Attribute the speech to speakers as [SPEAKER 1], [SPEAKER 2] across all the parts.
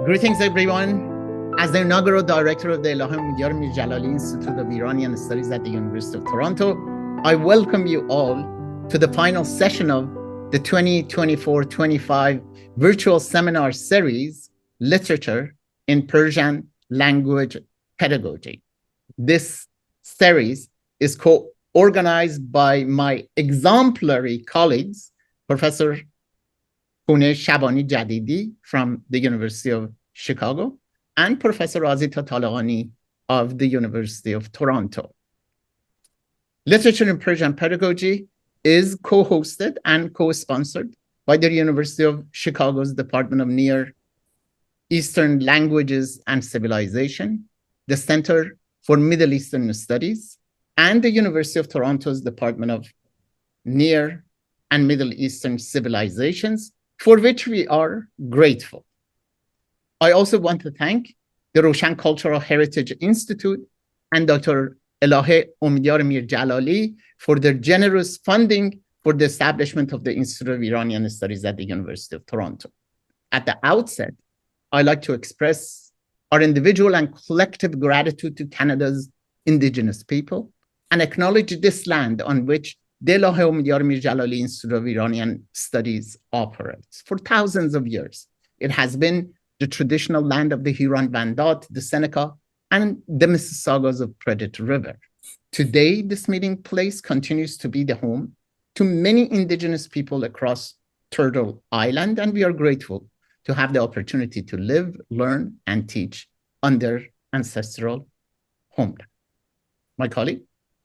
[SPEAKER 1] Greetings, everyone. As the inaugural director of the Elahé Omidyar Mir-Djalali Institute of Iranian Studies at the University of Toronto, I welcome you all to the final session of the 2024-25 virtual seminar series, Literature in Persian Language Pedagogy. This series is co-organized by my exemplary colleagues, Professor Shabani Jadidi from the University of Chicago and Professor Azita Talagani of the University of Toronto. Literature in Persian Pedagogy is co-hosted and co-sponsored by the University of Chicago's Department of Near Eastern Languages and Civilization, the Center for Middle Eastern Studies, and the University of Toronto's Department of Near and Middle Eastern Civilizations, for which we are grateful. I also want to thank the Roshan Cultural Heritage Institute and Dr. Elahé Omidyar Mir-Djalali for their generous funding for the establishment of the Institute of Iranian Studies at the University of Toronto. At the outset, I'd like to express our individual and collective gratitude to Canada's Indigenous people and acknowledge this land on which the Elahé Omidyar Mir-Djalali Institute of Iranian Studies operates. For thousands of years, it has been the traditional land of the Huron-Wendat, the Seneca, and the Mississaugas of Credit River. Today, this meeting place continues to be the home to many Indigenous people across Turtle Island, and we are grateful to have the opportunity to live, learn, and teach on their ancestral homeland. My colleague,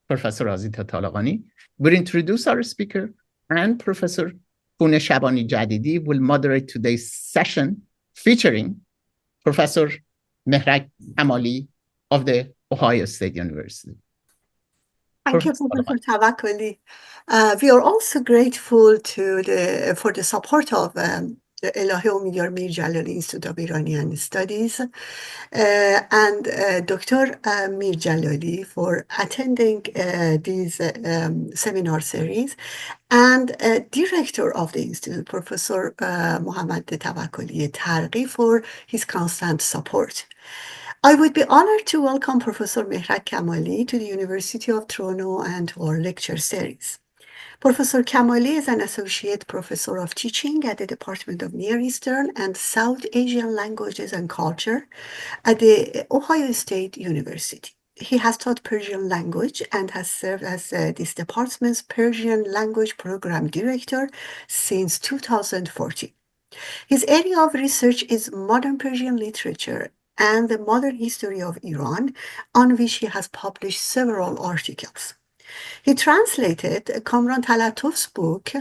[SPEAKER 1] Professor Azita Talagani, will introduce our speaker, and Professor Shabani Jadidi will moderate today's session featuring Professor Mehrak Kamali of the Ohio State University.
[SPEAKER 2] Thank you, Professor Tawakkoli. We are also grateful for the support of the Elahé Omidyar Mir-Djalali Institute of Iranian Studies and Dr. Mir-Djalali for attending these seminar series, and director of the institute, Professor Mohammad Tawakkoli Targhi, for his constant support. I would be honored to welcome Professor Mehrak Kamali to the University of Toronto and to our lecture series. Professor Kamali is an associate professor of teaching at the Department of Near Eastern and South Asian Languages and Culture at the Ohio State University. He has taught Persian language and has served as this department's Persian language program director since 2014. His area of research is modern Persian literature and the modern history of Iran, on which he has published several articles. He translated Kamran Talatov's book,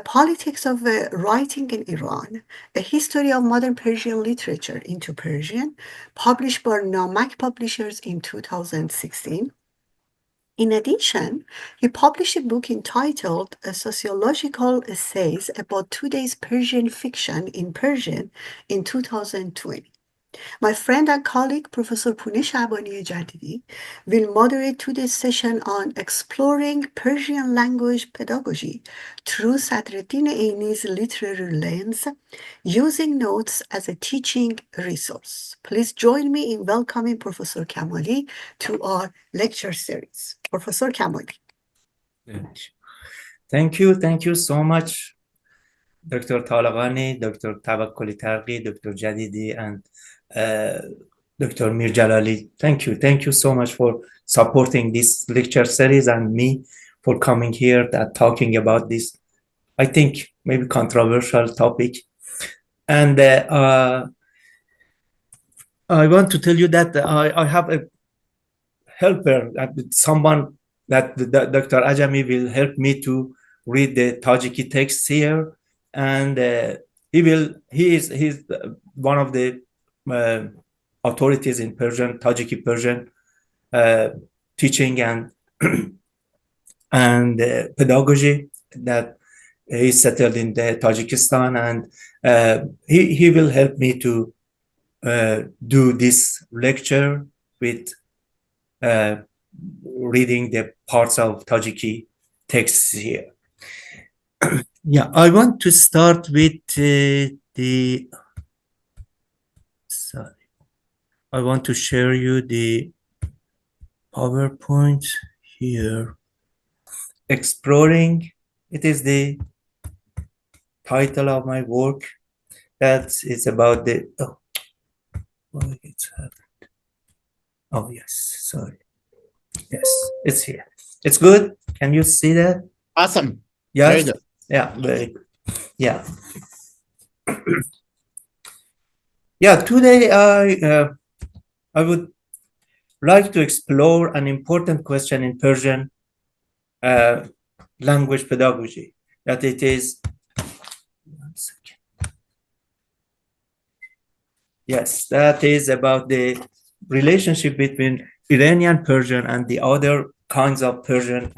[SPEAKER 2] Politics of Writing in Iran, A History of Modern Persian Literature, into Persian, published by Namak Publishers in 2016. In addition, he published a book entitled Sociological Essays about Today's Persian Fiction in Persian in 2020. My friend and colleague, Professor Shabani Jadidi, will moderate today's session on exploring Persian language pedagogy through Sadriddin Ayni's literary lens, using notes as a teaching resource. Please join me in welcoming Professor Kamali to our lecture series. Professor Kamali.
[SPEAKER 3] Thank you so much, Dr. Talagani, Dr. Tawakkoli Targhi, Dr. Jadidi, and Dr. Mir-Djalali. Thank you so much for supporting this lecture series and me for coming here and talking about this, I think, maybe controversial topic. And I want to tell you that I have a helper, someone that Dr. Ajami will help me to read the Tajiki text here, and he's one of the authorities in Persian, Tajiki Persian, teaching and pedagogy, that is settled in the Tajikistan, and he will help me to do this lecture with reading the parts of Tajiki texts here. Yeah, I want to start with the I want to share you the PowerPoint here. Exploring, it is the title of my work. That is about the, oh yes, sorry. Yes, it's here. It's good. Can you see that?
[SPEAKER 1] Awesome.
[SPEAKER 3] Yes.
[SPEAKER 1] Very good.
[SPEAKER 3] Yeah, very good. Yeah. Yeah, today I would like to explore an important question in Persian language pedagogy, that it is, one second. Yes, that is about the relationship between Iranian Persian and the other kinds of Persian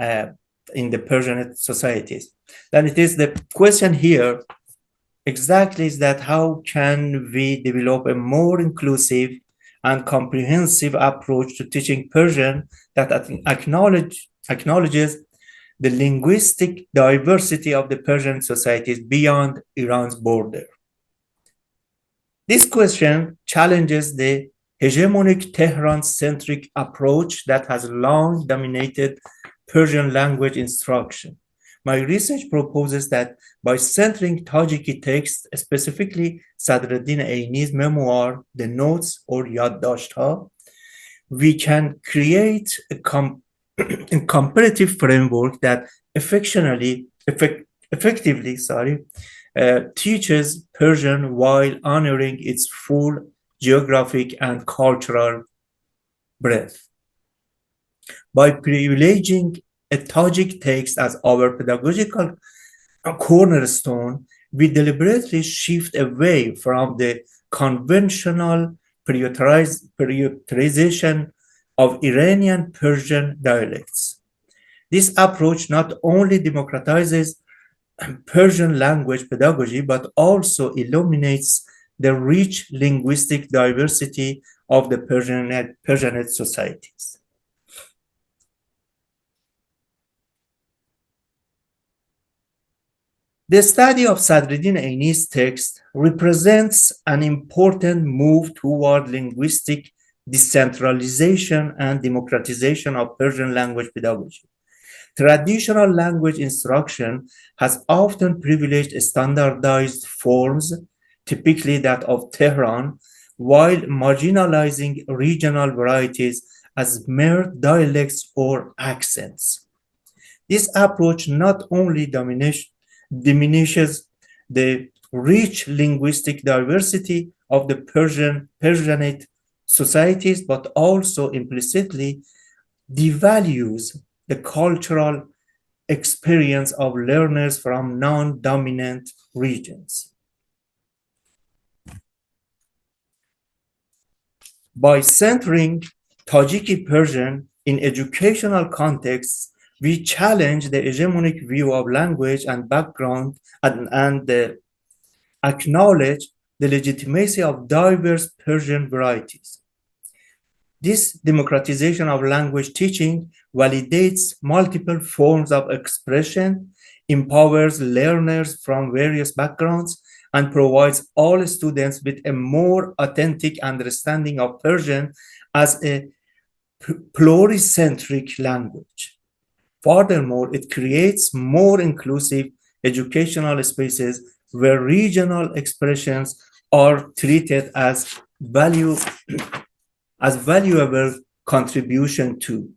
[SPEAKER 3] in the Persian societies. Then it is the question here exactly is that how can we develop a more inclusive and comprehensive approach to teaching Persian that acknowledges the linguistic diversity of the Persian societies beyond Iran's border. This question challenges the hegemonic Tehran-centric approach that has long dominated Persian language instruction. My research proposes that by centering Tajiki texts, specifically Sadriddin Ayni's memoir, The Notes or Yāddāshthā, we can create a comparative framework that effectively teaches Persian while honoring its full geographic and cultural breadth. By privileging a Tajik text as our pedagogical cornerstone, we deliberately shift away from the conventional prioritization of Iranian Persian dialects. This approach not only democratizes Persian language pedagogy, but also illuminates the rich linguistic diversity of the Persianate societies. The study of Sadriddin Ayni's text represents an important move toward linguistic decentralization and democratization of Persian language pedagogy. Traditional language instruction has often privileged standardized forms, typically that of Tehran, while marginalizing regional varieties as mere dialects or accents. This approach not only diminishes the rich linguistic diversity of the Persianate societies, but also implicitly devalues the cultural experience of learners from non-dominant regions. By centering Tajiki Persian in educational contexts, we challenge the hegemonic view of language and background and acknowledge the legitimacy of diverse Persian varieties. This democratization of language teaching validates multiple forms of expression, empowers learners from various backgrounds, and provides all students with a more authentic understanding of Persian as a pluricentric language. Furthermore, it creates more inclusive educational spaces where regional expressions are treated as valuable contribution to,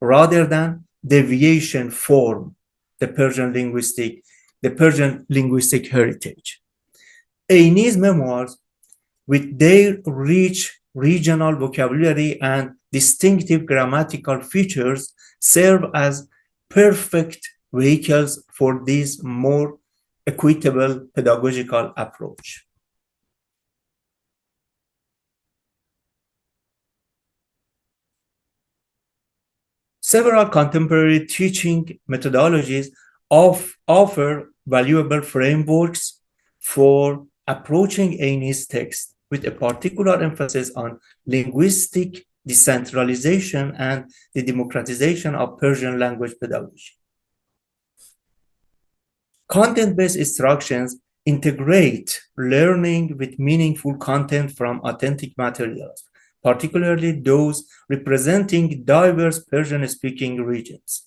[SPEAKER 3] rather than deviation from the Persian linguistic heritage. Ayni's memoirs, with their rich regional vocabulary and distinctive grammatical features, serve as perfect vehicles for this more equitable pedagogical approach. Several contemporary teaching methodologies offer valuable frameworks for approaching Ayni's text, with a particular emphasis on linguistic decentralization and the democratization of Persian language pedagogy. Content-based instructions integrate learning with meaningful content from authentic materials, particularly those representing diverse Persian-speaking regions.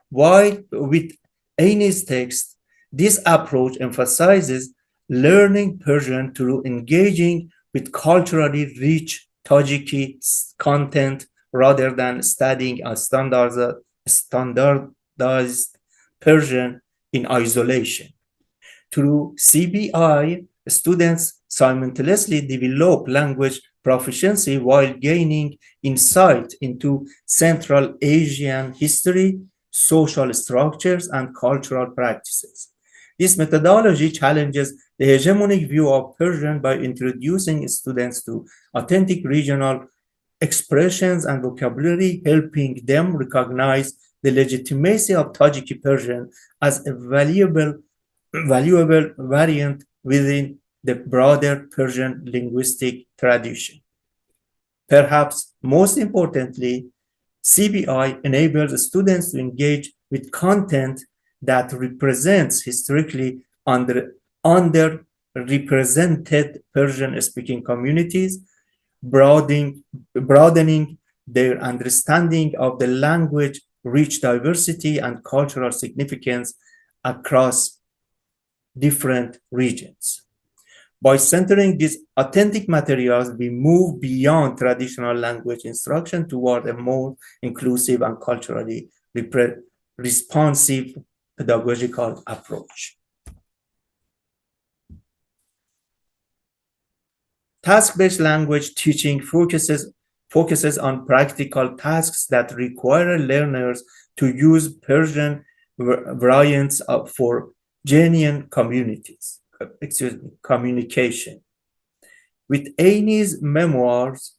[SPEAKER 3] While with Ayni's text, this approach emphasizes learning Persian through engaging with culturally rich Tajiki content rather than studying a standardized Persian in isolation. Through CBI, students simultaneously develop language proficiency while gaining insight into Central Asian history, social structures, and cultural practices. This methodology challenges the hegemonic view of Persian by introducing students to authentic regional expressions and vocabulary, helping them recognize the legitimacy of Tajiki Persian as a valuable variant within the broader Persian linguistic tradition. Perhaps most importantly, CBI enables students to engage with content that represents historically underrepresented Persian-speaking communities, broadening their understanding of the language, rich diversity, and cultural significance across different regions. By centering these authentic materials, we move beyond traditional language instruction toward a more inclusive and culturally responsive pedagogical approach. Task-based language teaching focuses on practical tasks that require learners to use Persian variants for genuine communication. With Ayni's memoirs,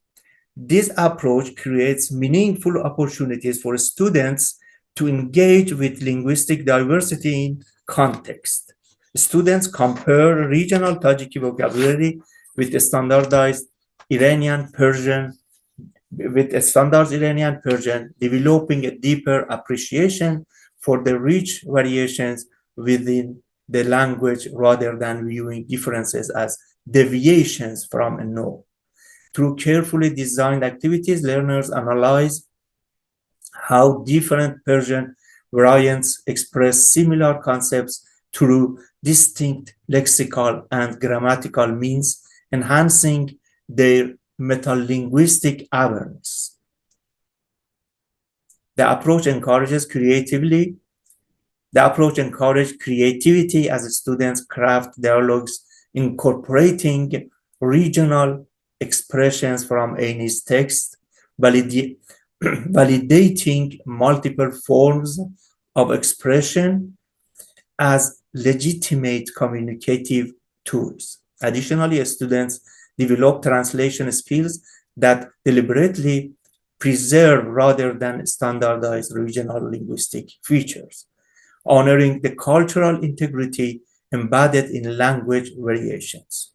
[SPEAKER 3] this approach creates meaningful opportunities for students to engage with linguistic diversity in context. Students compare regional Tajiki vocabulary with standardized Iranian Persian, developing a deeper appreciation for the rich variations within the language rather than viewing differences as deviations from a norm. Through carefully designed activities, learners analyze how different Persian variants express similar concepts through distinct lexical and grammatical means, enhancing their metalinguistic awareness. The approach encourages creativity as students craft dialogues incorporating regional expressions from Ayni's text, validating multiple forms of expression as legitimate communicative tools. Additionally, students develop translation skills that deliberately preserve rather than standardize regional linguistic features, honoring the cultural integrity embedded in language variations.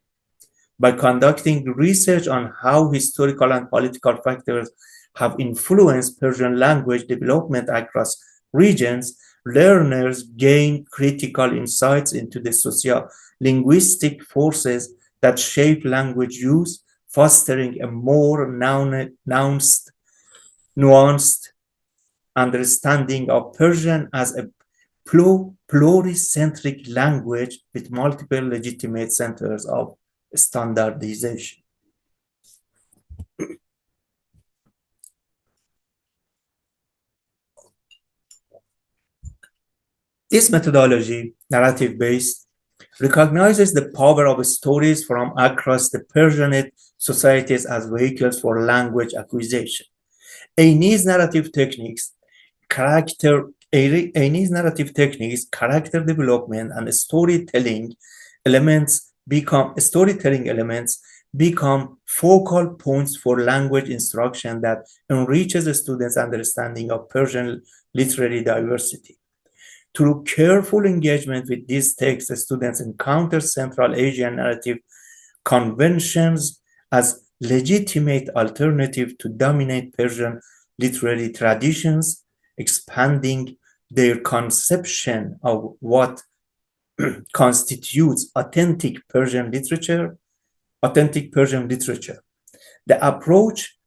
[SPEAKER 3] By conducting research on how historical and political factors have influenced Persian language development across regions, learners gain critical insights into the socio-linguistic forces that shape language use, fostering a more nuanced understanding of Persian as a pluricentric language with multiple legitimate centers of standardization. This methodology, narrative-based, recognizes the power of stories from across the Persianate societies as vehicles for language acquisition. Ayni's narrative techniques, character development, and storytelling elements become focal points for language instruction that enriches the students' understanding of Persian literary diversity. Through careful engagement with these texts, students encounter Central Asian narrative conventions as legitimate alternative to dominant Persian literary traditions, expanding their conception of what constitutes authentic Persian literature. The approach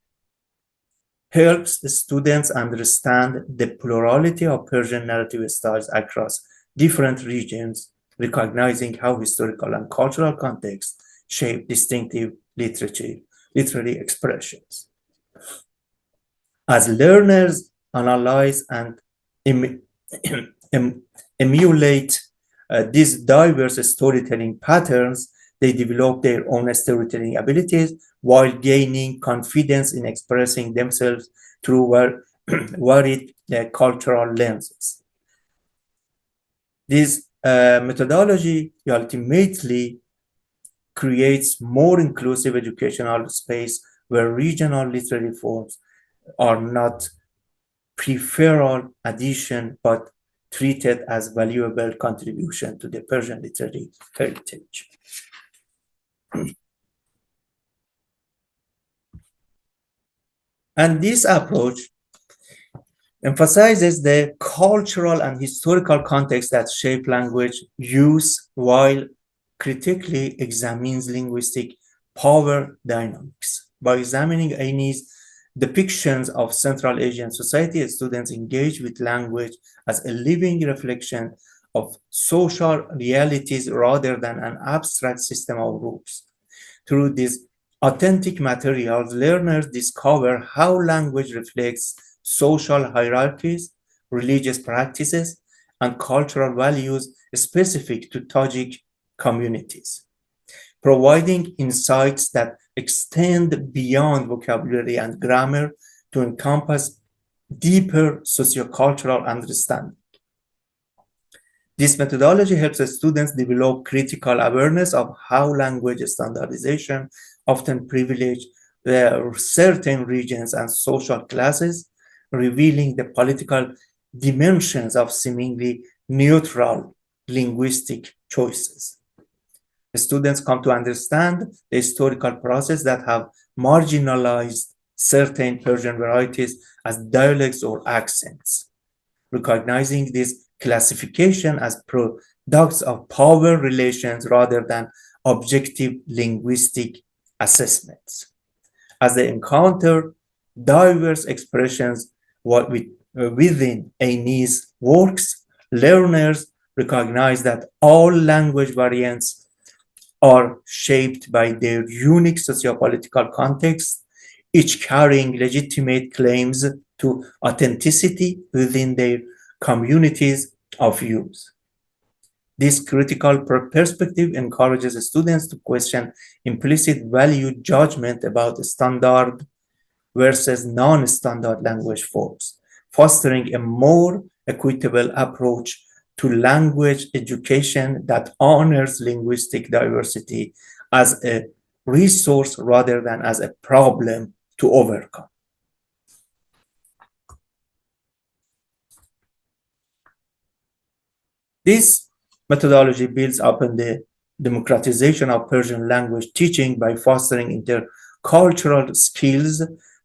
[SPEAKER 3] helps students understand the plurality of Persian narrative styles across different regions, recognizing how historical and cultural contexts shape distinctive literary expressions. As learners analyze and emulate these diverse storytelling patterns, they develop their own storytelling abilities while gaining confidence in expressing themselves through varied cultural lenses. This methodology ultimately creates more inclusive educational space where regional literary forms are not peripheral addition, but treated as valuable contribution to the Persian literary heritage. And this approach emphasizes the cultural and historical context that shape language use while critically examines linguistic power dynamics. By examining Ayni's depictions of Central Asian society, students engage with language as a living reflection of social realities rather than an abstract system of rules. Through these authentic materials, learners discover how language reflects social hierarchies, religious practices, and cultural values specific to Tajik communities, providing insights that extend beyond vocabulary and grammar to encompass deeper sociocultural understanding. This methodology helps students develop critical awareness of how language standardization often privilege certain regions and social classes, revealing the political dimensions of seemingly neutral linguistic choices. Students come to understand the historical process that have marginalized certain Persian varieties as dialects or accents, recognizing this classification as products of power relations rather than objective linguistic assessments. As they encounter diverse expressions within Ayni's works, learners recognize that all language variants are shaped by their unique sociopolitical context, each carrying legitimate claims to authenticity within their communities of use. This critical perspective encourages students to question implicit value judgment about standard versus non-standard language forms, fostering a more equitable approach to language education that honors linguistic diversity as a resource rather than as a problem to overcome. This methodology builds upon the democratization of Persian language teaching by fostering intercultural skills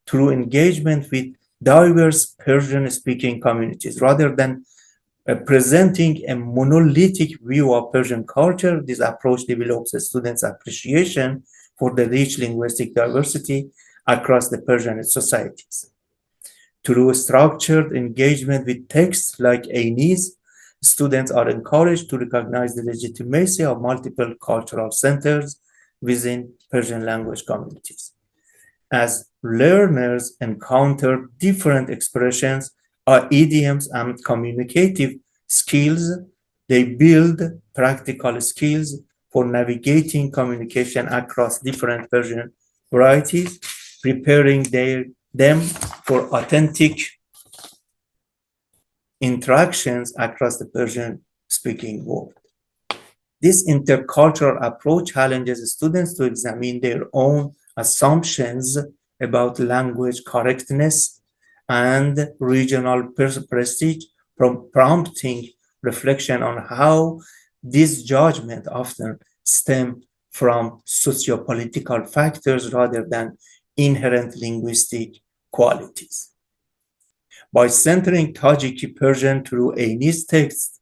[SPEAKER 3] through engagement with diverse Persian-speaking communities. Rather than presenting a monolithic view of Persian culture, this approach develops a student's appreciation for the rich linguistic diversity across the Persian societies. Through structured engagement with texts like Ayni's, students are encouraged to recognize the legitimacy of multiple cultural centers within Persian language communities. As learners encounter different expressions, idioms, and communicative skills, they build practical skills for navigating communication across different Persian varieties, preparing them for authentic interactions across the Persian-speaking world. This intercultural approach challenges students to examine their own assumptions about language correctness and regional prestige, prompting reflection on how this judgment often stem from sociopolitical factors rather than inherent linguistic qualities. By centering Tajiki Persian through Ayni's texts,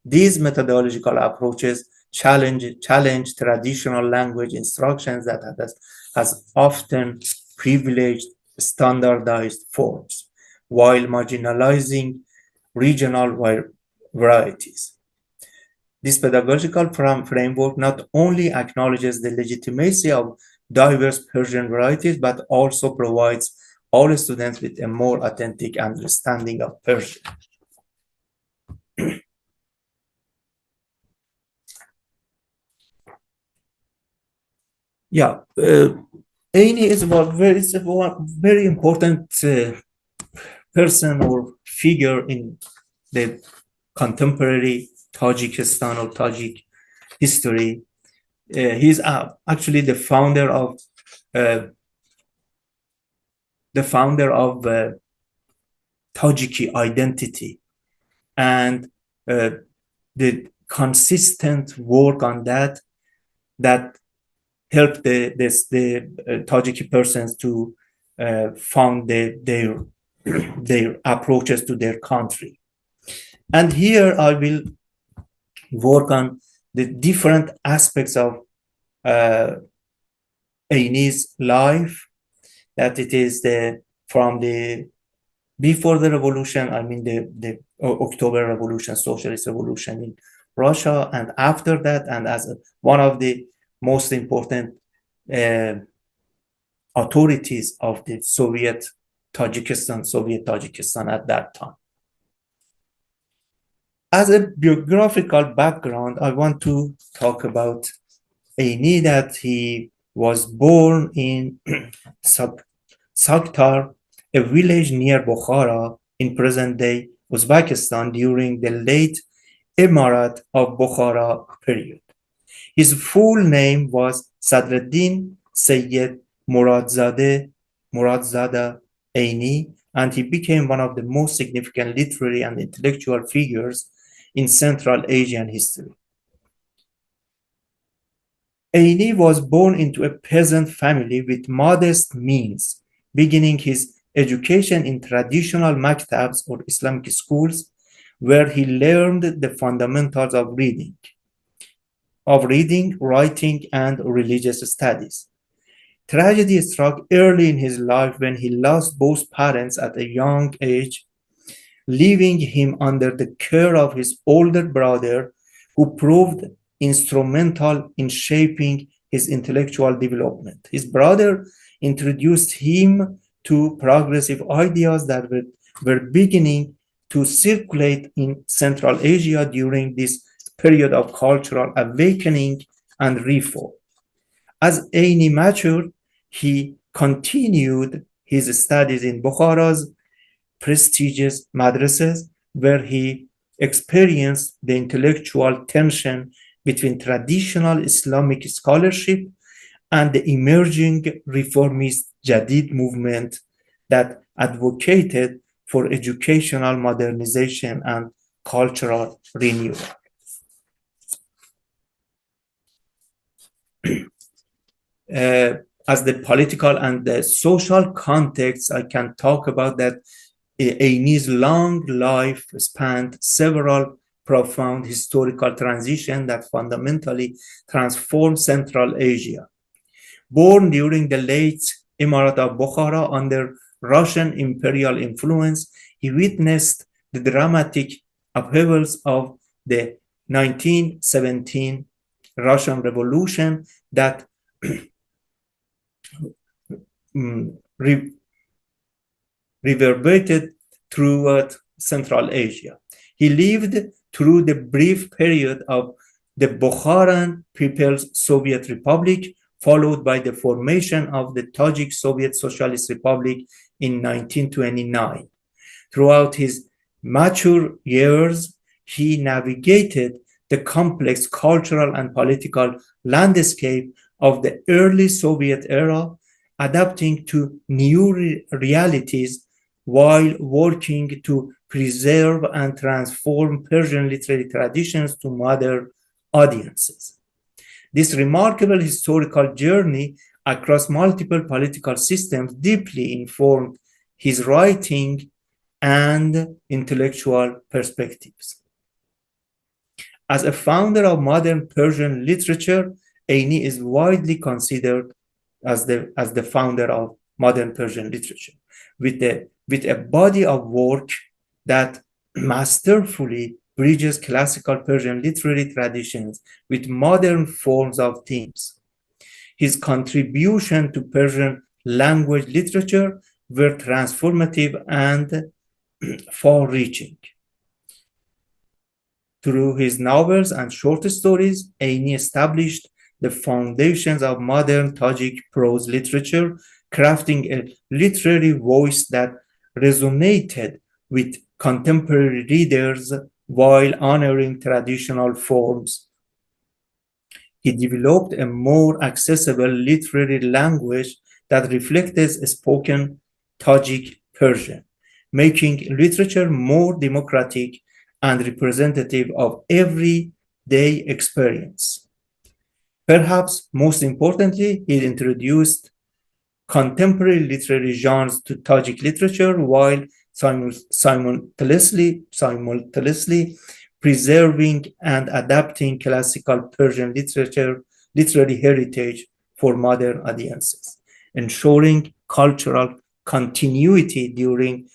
[SPEAKER 3] these methodological approaches challenge traditional language instructions that has often privileged standardized forms, while marginalizing regional varieties. This pedagogical framework not only acknowledges the legitimacy of diverse Persian varieties, but also provides all students with a more authentic understanding of Persian. Yeah, Ayni is a very important person or figure in the contemporary Tajikistan or Tajik history. He's actually the founder of Tajiki identity, and the consistent work on that helped the Tajiki persons to found their approaches to their country. And here I will work on the different aspects of Ayni's life, that it is from the before the revolution, I mean the October Revolution, Socialist Revolution in Russia, and after that, and as one of the most important authorities of the Soviet Tajikistan at that time. As a biographical background, I want to talk about Ayni, that he was born in Sakhtar, a village near Bukhara in present-day Uzbekistan during the late Emirate of Bukhara period. His full name was Sadriddin Sayyid Muradzada Ayni, and he became one of the most significant literary and intellectual figures in Central Asian history. Ayni was born into a peasant family with modest means, beginning his education in traditional maktabs or Islamic schools, where he learned the fundamentals of reading, writing, and religious studies. Tragedy struck early in his life when he lost both parents at a young age, leaving him under the care of his older brother, who proved instrumental in shaping his intellectual development. His brother introduced him to progressive ideas that were beginning to circulate in Central Asia during this period of cultural awakening and reform. As Ayni matured, he continued his studies in Bukhara's prestigious madrasas, where he experienced the intellectual tension between traditional Islamic scholarship and the emerging reformist Jadid movement that advocated for educational modernization and cultural renewal. As the political and the social context, I can talk about that Ayni's long life spanned several profound historical transitions that fundamentally transformed Central Asia. Born during the late Emirate of Bukhara under Russian imperial influence, he witnessed the dramatic upheavals of the 1917 Russian Revolution that reverberated throughout Central Asia. He lived through the brief period of the Bukharan People's Soviet Republic, followed by the formation of the Tajik Soviet Socialist Republic in 1929. Throughout his mature years, he navigated the complex cultural and political landscape of the early Soviet era, adapting to new realities while working to preserve and transform Persian literary traditions to modern audiences. This remarkable historical journey across multiple political systems deeply informed his writing and intellectual perspectives. As a founder of modern Persian literature, Ayni is widely considered as the founder of modern Persian literature, with a body of work that masterfully bridges classical Persian literary traditions with modern forms of themes. His contribution to Persian language literature were transformative and far-reaching. Through his novels and short stories, Ayni established the foundations of modern Tajik prose literature, crafting a literary voice that resonated with contemporary readers while honoring traditional forms. He developed a more accessible literary language that reflected spoken Tajik Persian, making literature more democratic and representative of everyday experience. Perhaps most importantly, he introduced contemporary literary genres to Tajik literature while simultaneously preserving and adapting classical Persian literary heritage for modern audiences, ensuring cultural continuity during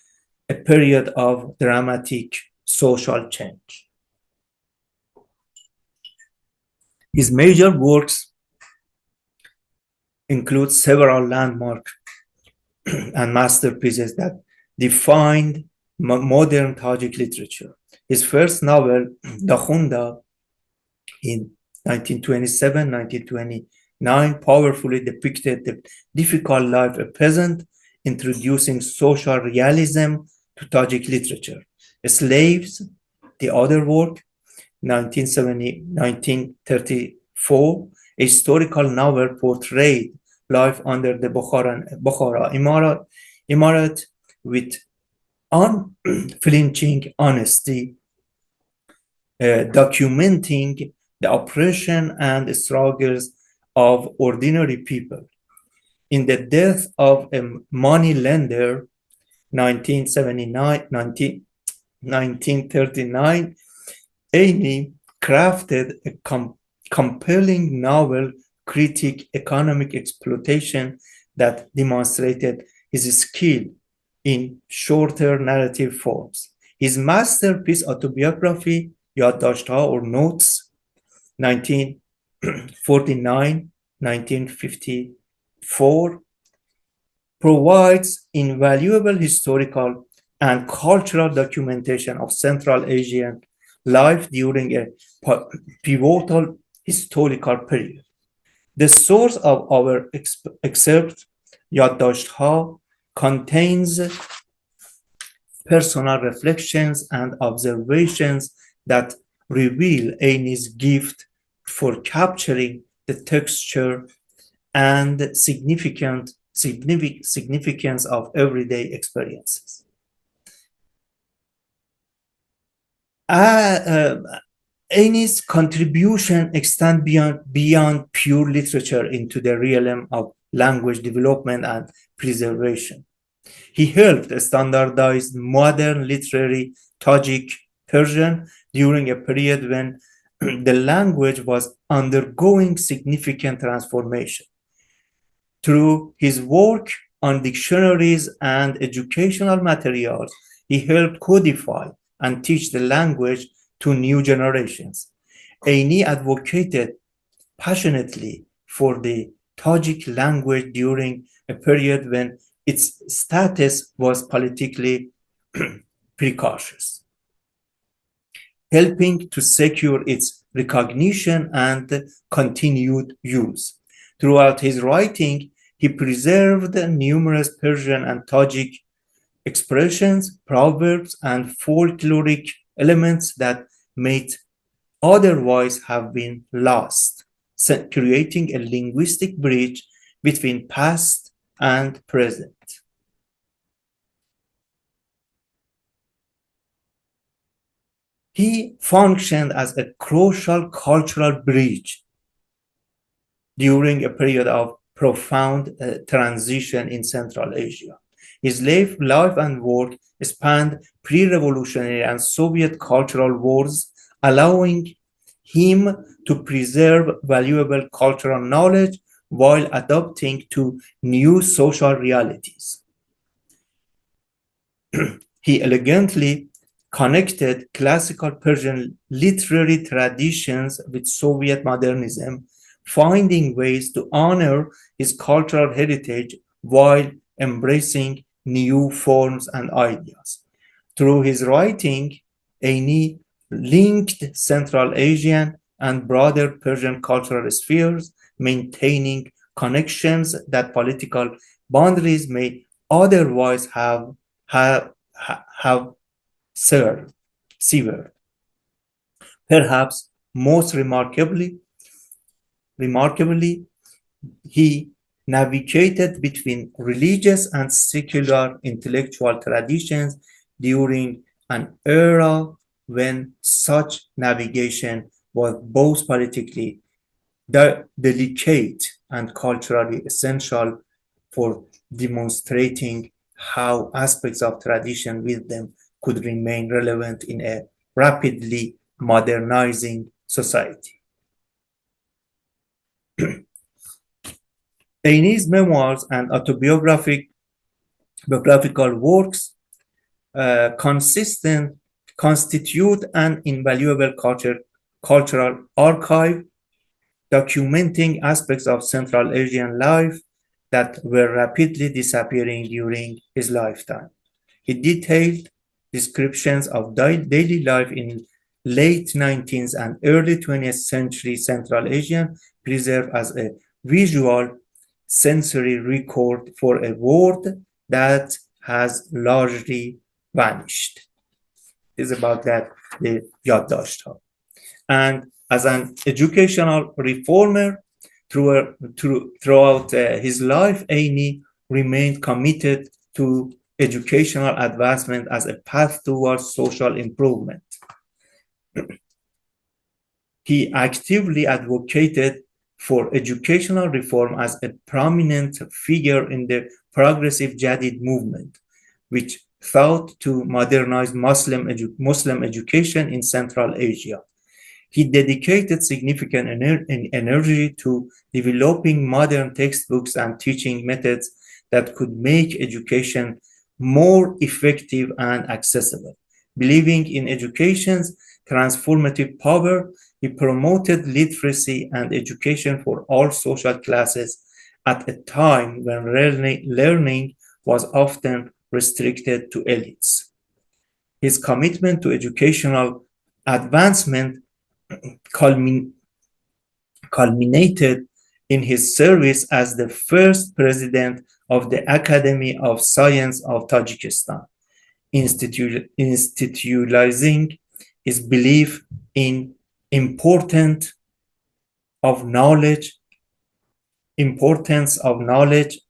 [SPEAKER 3] a period of dramatic social change. His major works include several landmark and masterpieces that defined modern Tajik literature. His first novel, Dakhunda, in 1927-1929, powerfully depicted the difficult life of a peasant, introducing social realism to Tajik literature. Slaves, the other work, 1934, a historical novel portrayed life under the Bukharan Emirate with unflinching honesty, documenting the oppression and struggles of ordinary people. In The Death of a Moneylender, 1939, Ayni crafted a compelling novel critique economic exploitation that demonstrated his skill in shorter narrative forms. His masterpiece autobiography, Yāddāshthā or Notes, 1949-1954, provides invaluable historical and cultural documentation of Central Asian life during a pivotal historical period. The source of our excerpt, Yāddāshthā, contains personal reflections and observations that reveal Ayni's gift for capturing the texture and significance of everyday experiences. Ayni's contribution extends beyond pure literature into the realm of language development and preservation. He helped standardize modern literary Tajik Persian during a period when the language was undergoing significant transformation. Through his work on dictionaries and educational materials, he helped codify and teach the language to new generations. Ayni advocated passionately for the Tajik language during a period when its status was politically precarious, helping to secure its recognition and continued use. Throughout his writing, he preserved numerous Persian and Tajik expressions, proverbs, and folkloric elements that might otherwise have been lost, creating a linguistic bridge between past and present. He functioned as a crucial cultural bridge during a period of profound transition in Central Asia. His life and work spanned pre-revolutionary and Soviet cultural wars, allowing him to preserve valuable cultural knowledge while adapting to new social realities. He elegantly connected classical Persian literary traditions with Soviet modernism, finding ways to honor his cultural heritage while embracing new forms and ideas. Through his writing, Ayni linked Central Asian and broader Persian cultural spheres, maintaining connections that political boundaries may otherwise have severed. Perhaps most remarkably, he navigated between religious and secular intellectual traditions during an era when such navigation was both politically delicate and culturally essential for demonstrating how aspects of tradition with them could remain relevant in a rapidly modernizing society. Ayni's memoirs and autobiographical works constitute an invaluable cultural archive documenting aspects of Central Asian life that were rapidly disappearing during his lifetime. He detailed descriptions of daily life in late 19th and early 20th century Central Asian, preserved as a visual sensory record for a world that has largely vanished. It's about that, the Yāddāshthā. And as an educational reformer throughout his life, Ayni remained committed to educational advancement as a path towards social improvement. He actively advocated for educational reform as a prominent figure in the progressive Jadid movement, which sought to modernize Muslim education in Central Asia. He dedicated significant energy to developing modern textbooks and teaching methods that could make education more effective and accessible. Believing in education's transformative power, he promoted literacy and education for all social classes at a time when learning was often restricted to elites. His commitment to educational advancement culminated in his service as the first president of the Academy of Science of Tajikistan, institutionalizing his belief in importance of knowledge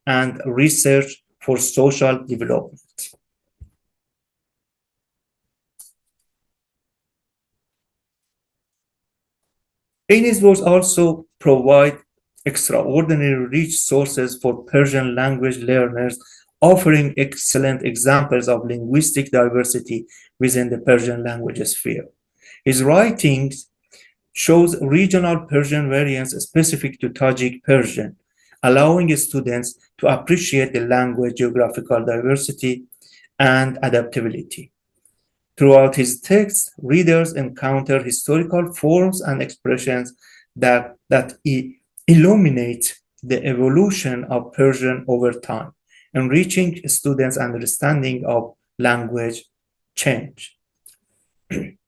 [SPEAKER 3] and research for social development. Ayni's works also provide extraordinary rich sources for Persian language learners, offering excellent examples of linguistic diversity within the Persian language sphere. His writings shows regional Persian variants specific to Tajik Persian, allowing students to appreciate the language geographical diversity and adaptability. Throughout his texts, readers encounter historical forms and expressions that illuminate the evolution of Persian over time, enriching students' understanding of language change.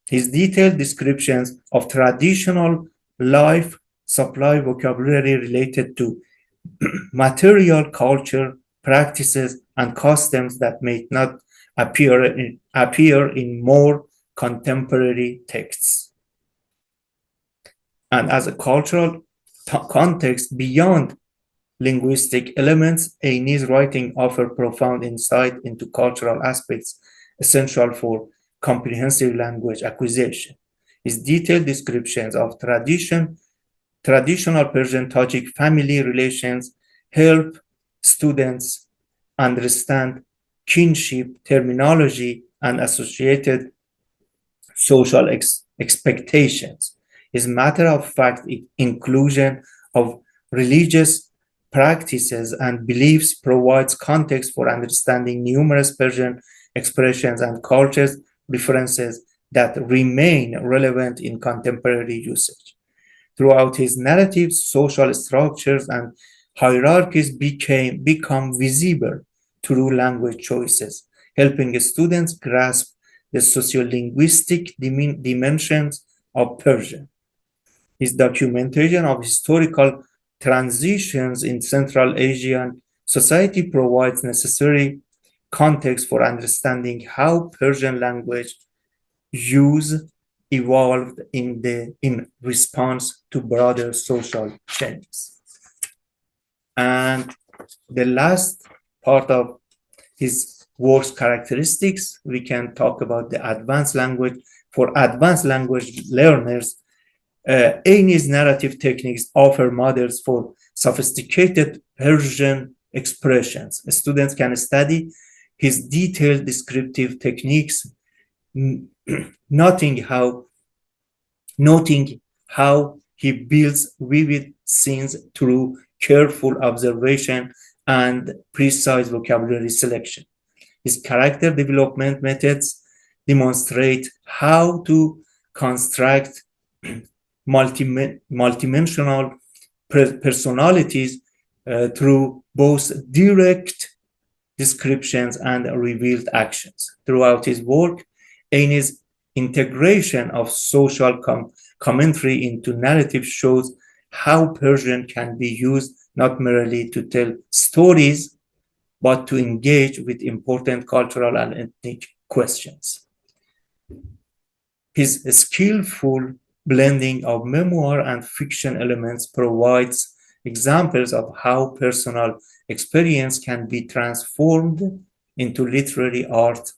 [SPEAKER 3] His detailed descriptions of traditional life supply vocabulary related to material culture, practices, and customs that may not appear in more contemporary texts. And as a cultural context beyond linguistic elements, Ayni's writing offers profound insight into cultural aspects essential for comprehensive language acquisition. His detailed descriptions of traditional Persian Tajik family relations help students understand kinship, terminology, and associated social expectations. His matter-of-fact inclusion of religious practices, and beliefs provides context for understanding numerous Persian expressions and cultures differences that remain relevant in contemporary usage. Throughout his narratives, social structures and hierarchies become visible through language choices, helping students grasp the sociolinguistic dimensions of Persian. His documentation of historical transitions in Central Asian society provides necessary context for understanding how Persian language use evolved in response to broader social changes. And the last part of his work's characteristics, we can talk about the advanced language. For advanced language learners, Ayni's narrative techniques offer models for sophisticated Persian expressions. Students can study his detailed descriptive techniques, noting how he builds vivid scenes through careful observation and precise vocabulary selection. His character development methods demonstrate how to construct multidimensional personalities through both direct descriptions and revealed actions. Throughout his work, Ayni's integration of social commentary into narrative shows how Persian can be used not merely to tell stories, but to engage with important cultural and ethnic questions. His skillful blending of memoir and fiction elements provides examples of how personal experience can be transformed into literary art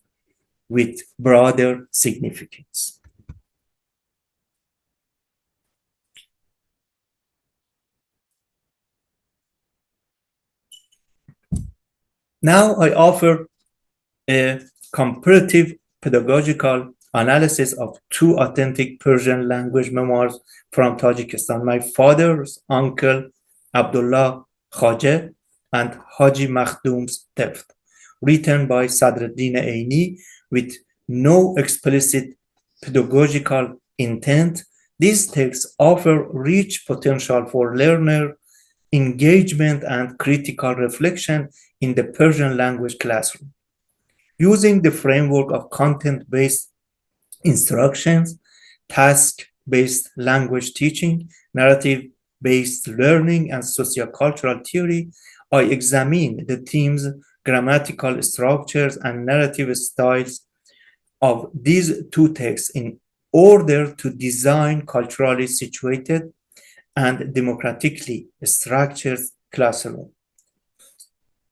[SPEAKER 3] with broader significance. Now I offer a comparative pedagogical analysis of two authentic Persian language memoirs from Tajikistan. My father's uncle, Abdullah Khajeh, and Haji Makhdoom's theft, written by Sadriddin Ayni with no explicit pedagogical intent. These texts offer rich potential for learner engagement and critical reflection in the Persian language classroom. Using the framework of content-based instructions, task-based language teaching, narrative-based learning, and sociocultural theory, I examine the themes, grammatical structures, and narrative styles of these two texts in order to design culturally situated and democratically structured classroom.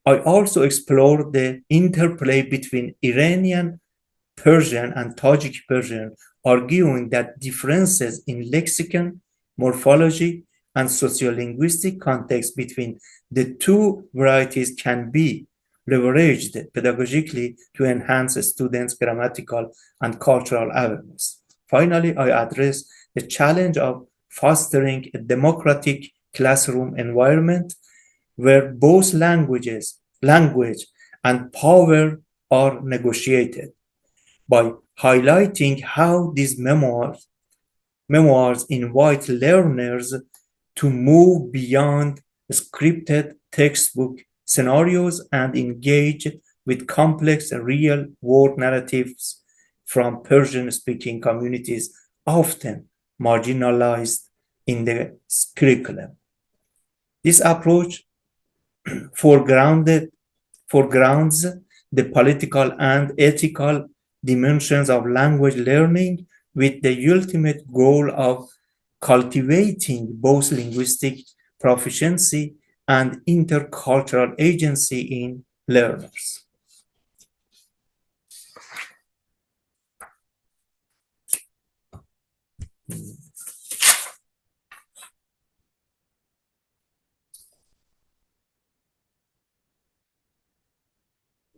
[SPEAKER 3] I also explore the interplay between Iranian Persian and Tajiki Persian, arguing that differences in lexicon, morphology, and sociolinguistic context between the two varieties can be leveraged pedagogically to enhance students' grammatical and cultural awareness. Finally, I address the challenge of fostering a democratic classroom environment where both language and power are negotiated, by highlighting how these memoirs invite learners to move beyond scripted textbook scenarios and engage with complex real-world narratives from Persian-speaking communities often marginalized in the curriculum. This approach foregrounds the political and ethical dimensions of language learning with the ultimate goal of cultivating both linguistic proficiency and intercultural agency in learners.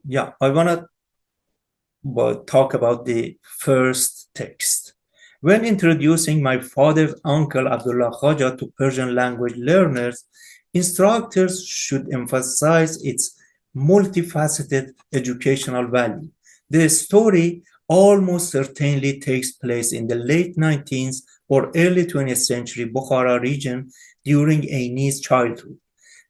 [SPEAKER 3] Yeah, I want to talk about the first text. When introducing my father's uncle Abdullah Khajeh to Persian language learners, instructors should emphasize its multifaceted educational value. The story almost certainly takes place in the late 19th or early 20th century Bukhara region during Ayni's childhood,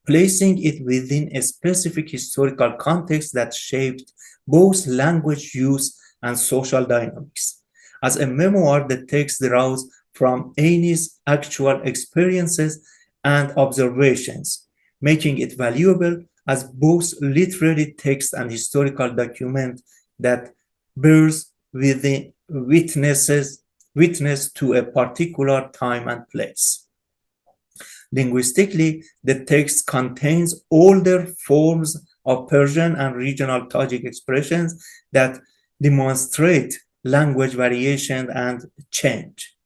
[SPEAKER 3] placing it within a specific historical context that shaped both language use and social dynamics. As a memoir, the text draws from Ayni's actual experiences and observations, making it valuable as both literary text and historical document that bears witness to a particular time and place. Linguistically, the text contains older forms of Persian and regional Tajik expressions that demonstrate language variation and change,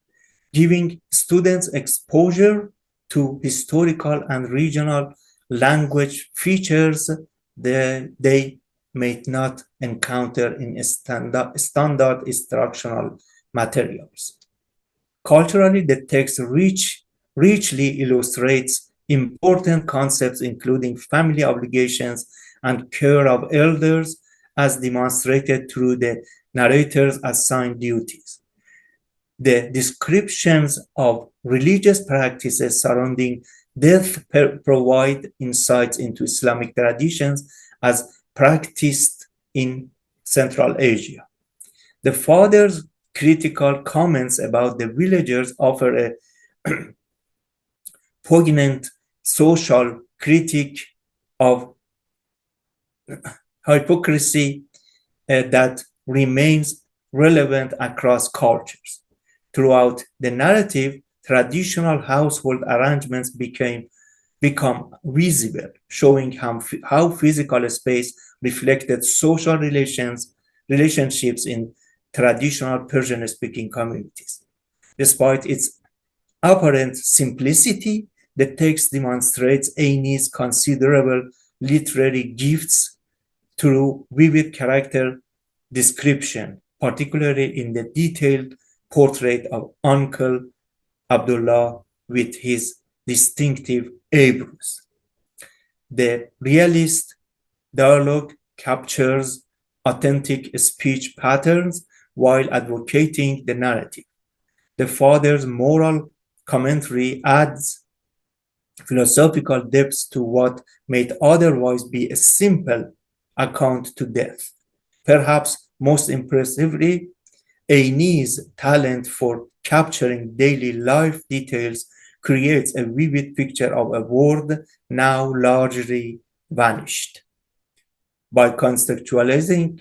[SPEAKER 3] giving students exposure to historical and regional language features that they may not encounter in standard instructional materials. Culturally, the text richly illustrates important concepts including family obligations and care of elders as demonstrated through the narrator's assigned duties. The descriptions of religious practices surrounding death provide insights into Islamic traditions as practiced in Central Asia. The father's critical comments about the villagers offer a poignant social critique of hypocrisy that remains relevant across cultures. Throughout the narrative, traditional household arrangements become visible, showing how physical space reflected social relationships in traditional Persian-speaking communities. Despite its apparent simplicity, the text demonstrates Ayni's considerable literary gifts through vivid character description, particularly in the detailed portrait of Uncle Abdullah with his distinctive eyebrows. The realist dialogue captures authentic speech patterns while advocating the narrative. The father's moral commentary adds philosophical depth to what might otherwise be a simple account to death. Perhaps most impressively, Ayni's talent for capturing daily life details creates a vivid picture of a world now largely vanished. By contextualizing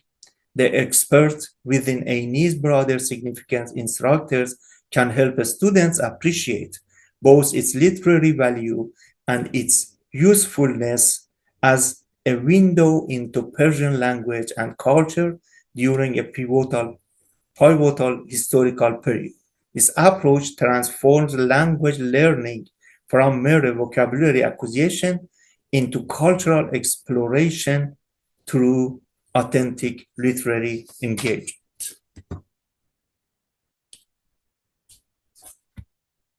[SPEAKER 3] the experts within Ayni's broader significance, instructors can help students appreciate both its literary value and its usefulness as a window into Persian language and culture during a pivotal historical period. This approach transforms language learning from mere vocabulary acquisition into cultural exploration through authentic literary engagement.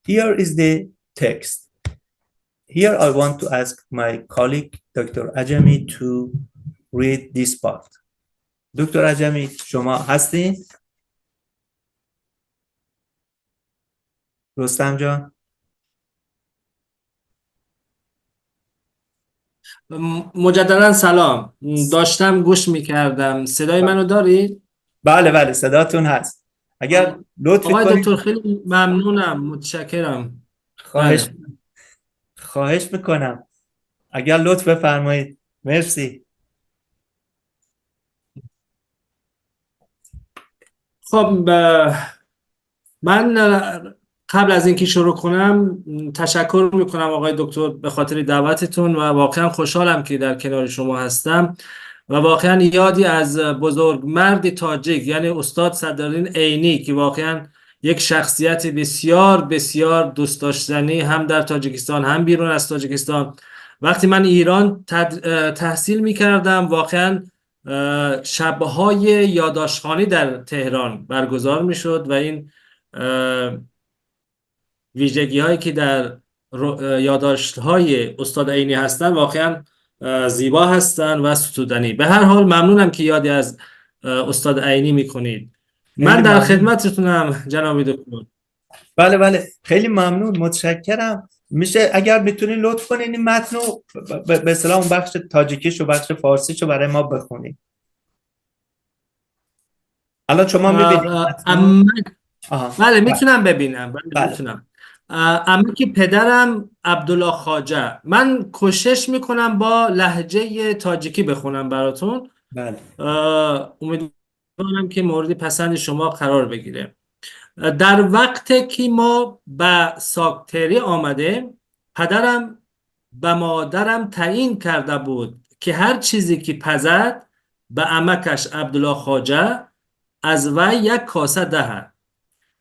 [SPEAKER 3] Here is the text. Here I want to ask my colleague, Dr. Ajami, to read this part. Dr. Ajami, شما هستین؟ رستم جان؟
[SPEAKER 4] مجددا سلام. داشتم گوش میکردم. صدای منو دارید؟
[SPEAKER 3] بله بله صداتون هست. اگر لطف کنید
[SPEAKER 4] آقای دکتر خیلی ممنونم، متشکرم.
[SPEAKER 3] خواهش میکنم اگر لطف بفرمایید. مرسی.
[SPEAKER 4] خب من قبل از اینکه شروع کنم تشکر میکنم آقای دکتر به خاطر دعوتتون و واقعا خوشحالم که در کنار شما هستم و واقعا یادی از بزرگ مرد تاجیک یعنی استاد صدرالدین عینی که واقعا یک شخصیت بسیار بسیار دوست داشتنی هم در تاجیکستان هم بیرون از تاجیکستان. وقتی من ایران تحصیل میکردم واقعا شبهای یادداشتخوانی در تهران برگزار میشد و این ویژگی هایی که در یادداشت‌های استاد عینی هستن واقعا زیبا هستن و ستودنی. به هر حال ممنونم که یادی از استاد عینی میکنید. من در خدمتتونم جناب دکتر.
[SPEAKER 3] بله بله خیلی ممنون، متشکرم. میشه اگر بتونین لطف کنین این متن رو به اصطلاح اون بخش تاجیکیش و بخش فارسیش رو برای ما بخونید. الان شما میبینید؟
[SPEAKER 4] بله میتونم ببینم. بله میتونم. اما که پدرم عبدالله خواجه، من کوشش میکنم با لهجه تاجیکی بخونم براتون.
[SPEAKER 3] بله.
[SPEAKER 4] امیدوارم که مورد پسند شما قرار بگیره. در وقتی که ما به ساکتری آمده، پدرم به مادرم تعیین کرده بود که هر چیزی که پزد به عمکش عبدالله خواجه از وی یک کاسه دهد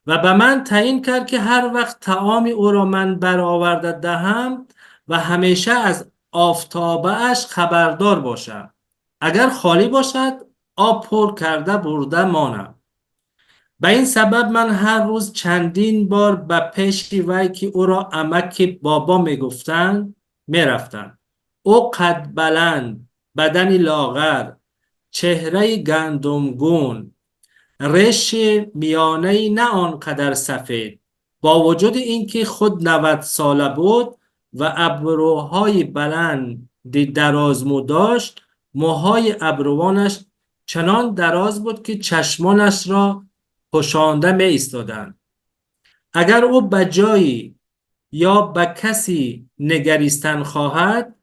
[SPEAKER 4] و به من تعیین کرد که هر وقت طعامی او را من برآورده دهم و همیشه از آفتابه اش خبردار باشم. اگر خالی باشد آب پر کرده برده مانم. به این سبب من هر روز چندین بار به پیش وی که او را عمک بابا میگفتند میرفتم. او قد بلند، بدنی لاغر، چهره گندمگون، ریش میانه نه آنقدر سفید، با وجود اینکه خود 90 ساله بود و ابروهای بلند درازمو داشت، موهای ابروانش چنان دراز بود که چشمانش را پوشانده می ایستادند. اگر او به جایی یا به کسی نگریستن خواهد،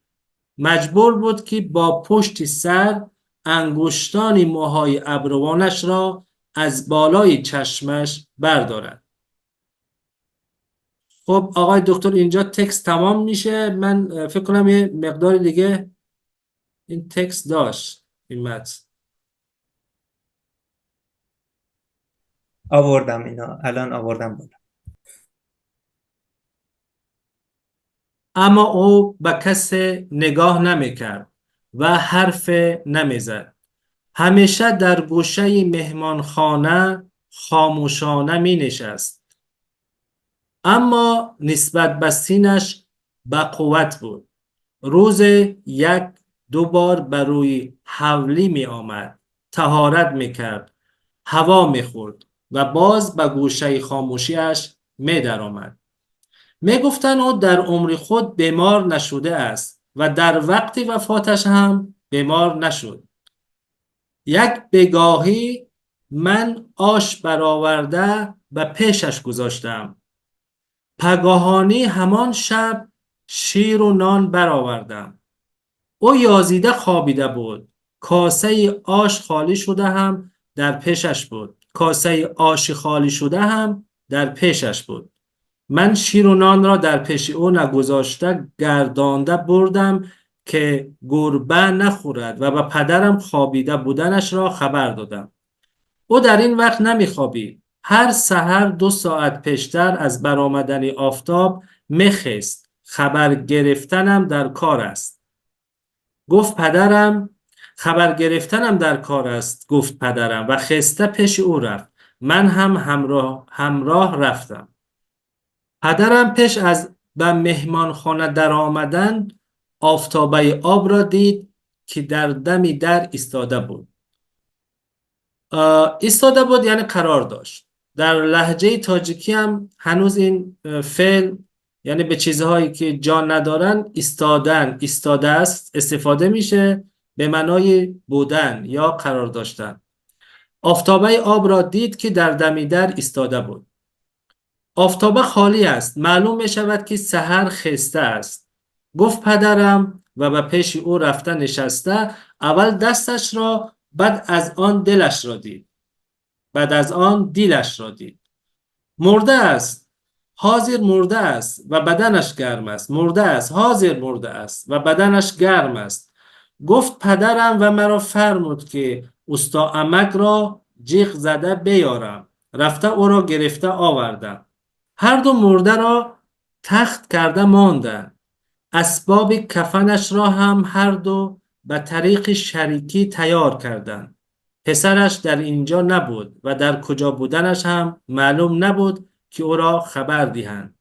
[SPEAKER 4] مجبور بود که با پشت سر انگشتان موهای ابروانش را از بالای چشمش بردارد. خب آقای دکتر اینجا تکست تمام میشه. من فکر کنم یه مقدار دیگه این تکست داشت این متن.
[SPEAKER 3] آوردم اینا، الان آوردم بالا.
[SPEAKER 4] اما او به کس نگاه نمیکرد و حرف نمیزد. همیشه در گوشه مهمانخانه خاموشانه می نشست. اما نسبت به سینش با قوت بود. روز 1-2 بار بر روی حولی می آمد، طهارت می کرد، هوا می خورد و باز به گوشه خاموشیش می در آمد. می گفتن او در عمر خود بیمار نشده است و در وقت وفاتش هم بیمار نشد. یک بگاهی من آش برآورده و پیشش گذاشتم. پگاهانی همان شب شیر و نان برآوردم. او یازیده خوابیده بود. کاسه آش خالی شده هم در پیشش بود. کاسه آش خالی شده هم در پیشش بود. من شیر و نان را در پیش او نگذاشته گردانده بردم که گربه نخورد و به پدرم خوابیده بودنش را خبر دادم. او در این وقت نمیخوابید. هر سحر 2 ساعت پیشتر از برآمدن آفتاب میخست. خبر گرفتنم در کار است. گفت پدرم خبر گرفتنم در کار است. گفت پدرم و خسته پیش او رفت. من هم همراه رفتم. پدرم پیش از به مهمانخانه در آمدن آفتابه آب را دید که در دمی در ایستاده بود. ایستاده بود یعنی قرار داشت. در لهجه تاجیکی هم هنوز این فعل یعنی به چیزهایی که جان ندارن ایستادن، ایستاده است استفاده میشه به معنای بودن یا قرار داشتن. آفتابه آب را دید که در دمی در ایستاده بود. آفتابه خالی است. معلوم می شود که سحر خسته است. گفت پدرم و به پیش او رفته نشسته. اول دستش را بعد از آن دلش را دید. مرده است. حاضر مرده است و بدنش گرم است. مرده است. حاضر مرده است و بدنش گرم است. گفت پدرم و مرا فرمود که استا عمک را جیغ زده بیارم. رفته او را گرفته آوردم. هر دو مرده را تخت کرده ماندند. اسباب کفنش را هم هر دو به طریق شریکی تیار کردند. پسرش در اینجا نبود و در کجا بودنش هم معلوم نبود که او را خبر دهند.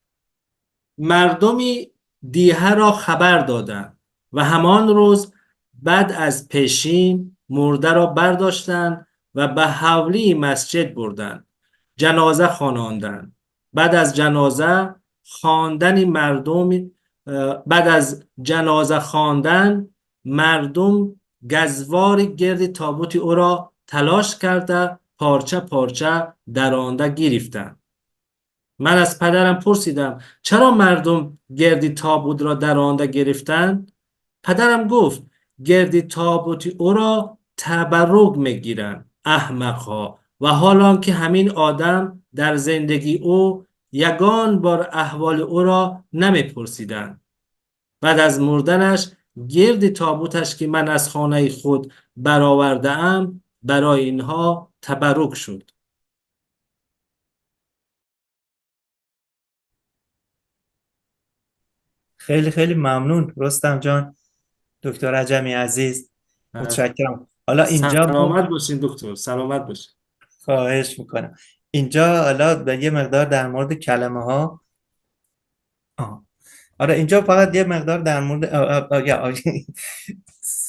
[SPEAKER 4] مردمی دیه را خبر دادند و همان روز بعد از پیشین مرده را برداشتند و به حولی مسجد بردند، جنازه خواندند. بعد از جنازه خواندن مردم گزوار گرد تابوت او را تلاش کرده پارچه پارچه در آن گرفتند. من از پدرم پرسیدم چرا مردم گردی تابوت را در آن گرفتند؟ پدرم گفت گردی تابوت او را تبرک میگیرند احمقها، و حالان که همین آدم در زندگی او یگان بار احوال او را نمیپرسیدند. بعد از مردنش گرد تابوتش که من از خانه خود برآورده ام برای اینها تبرک شد.
[SPEAKER 3] خیلی خیلی ممنون رستم جان، دکتر عجمی عزیز، متشکرم. حالا اینجا
[SPEAKER 4] سلامت باشین دکتر، سلامت باشین.
[SPEAKER 3] خواهش میکنم. اینجا حالا به یه مقدار در مورد کلمه ها آره اینجا فقط یه مقدار در مورد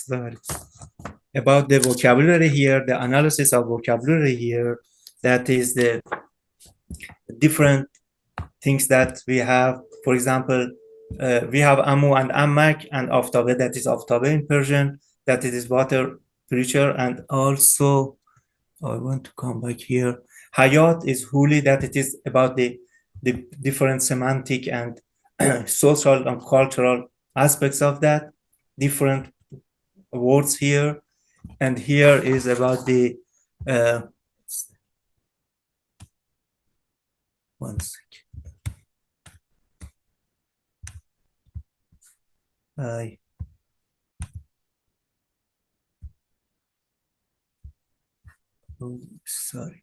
[SPEAKER 3] sorry about the vocabulary here, the analysis of vocabulary here, that is the different things that we have. For example, we have amu and ammak and aftabe, that is aftabe in Persian, that it is water creature. And also I want to come back here, hayat is huli, that it is about the different semantic and social and cultural aspects of that, different words here. And here is about the one second. Sorry,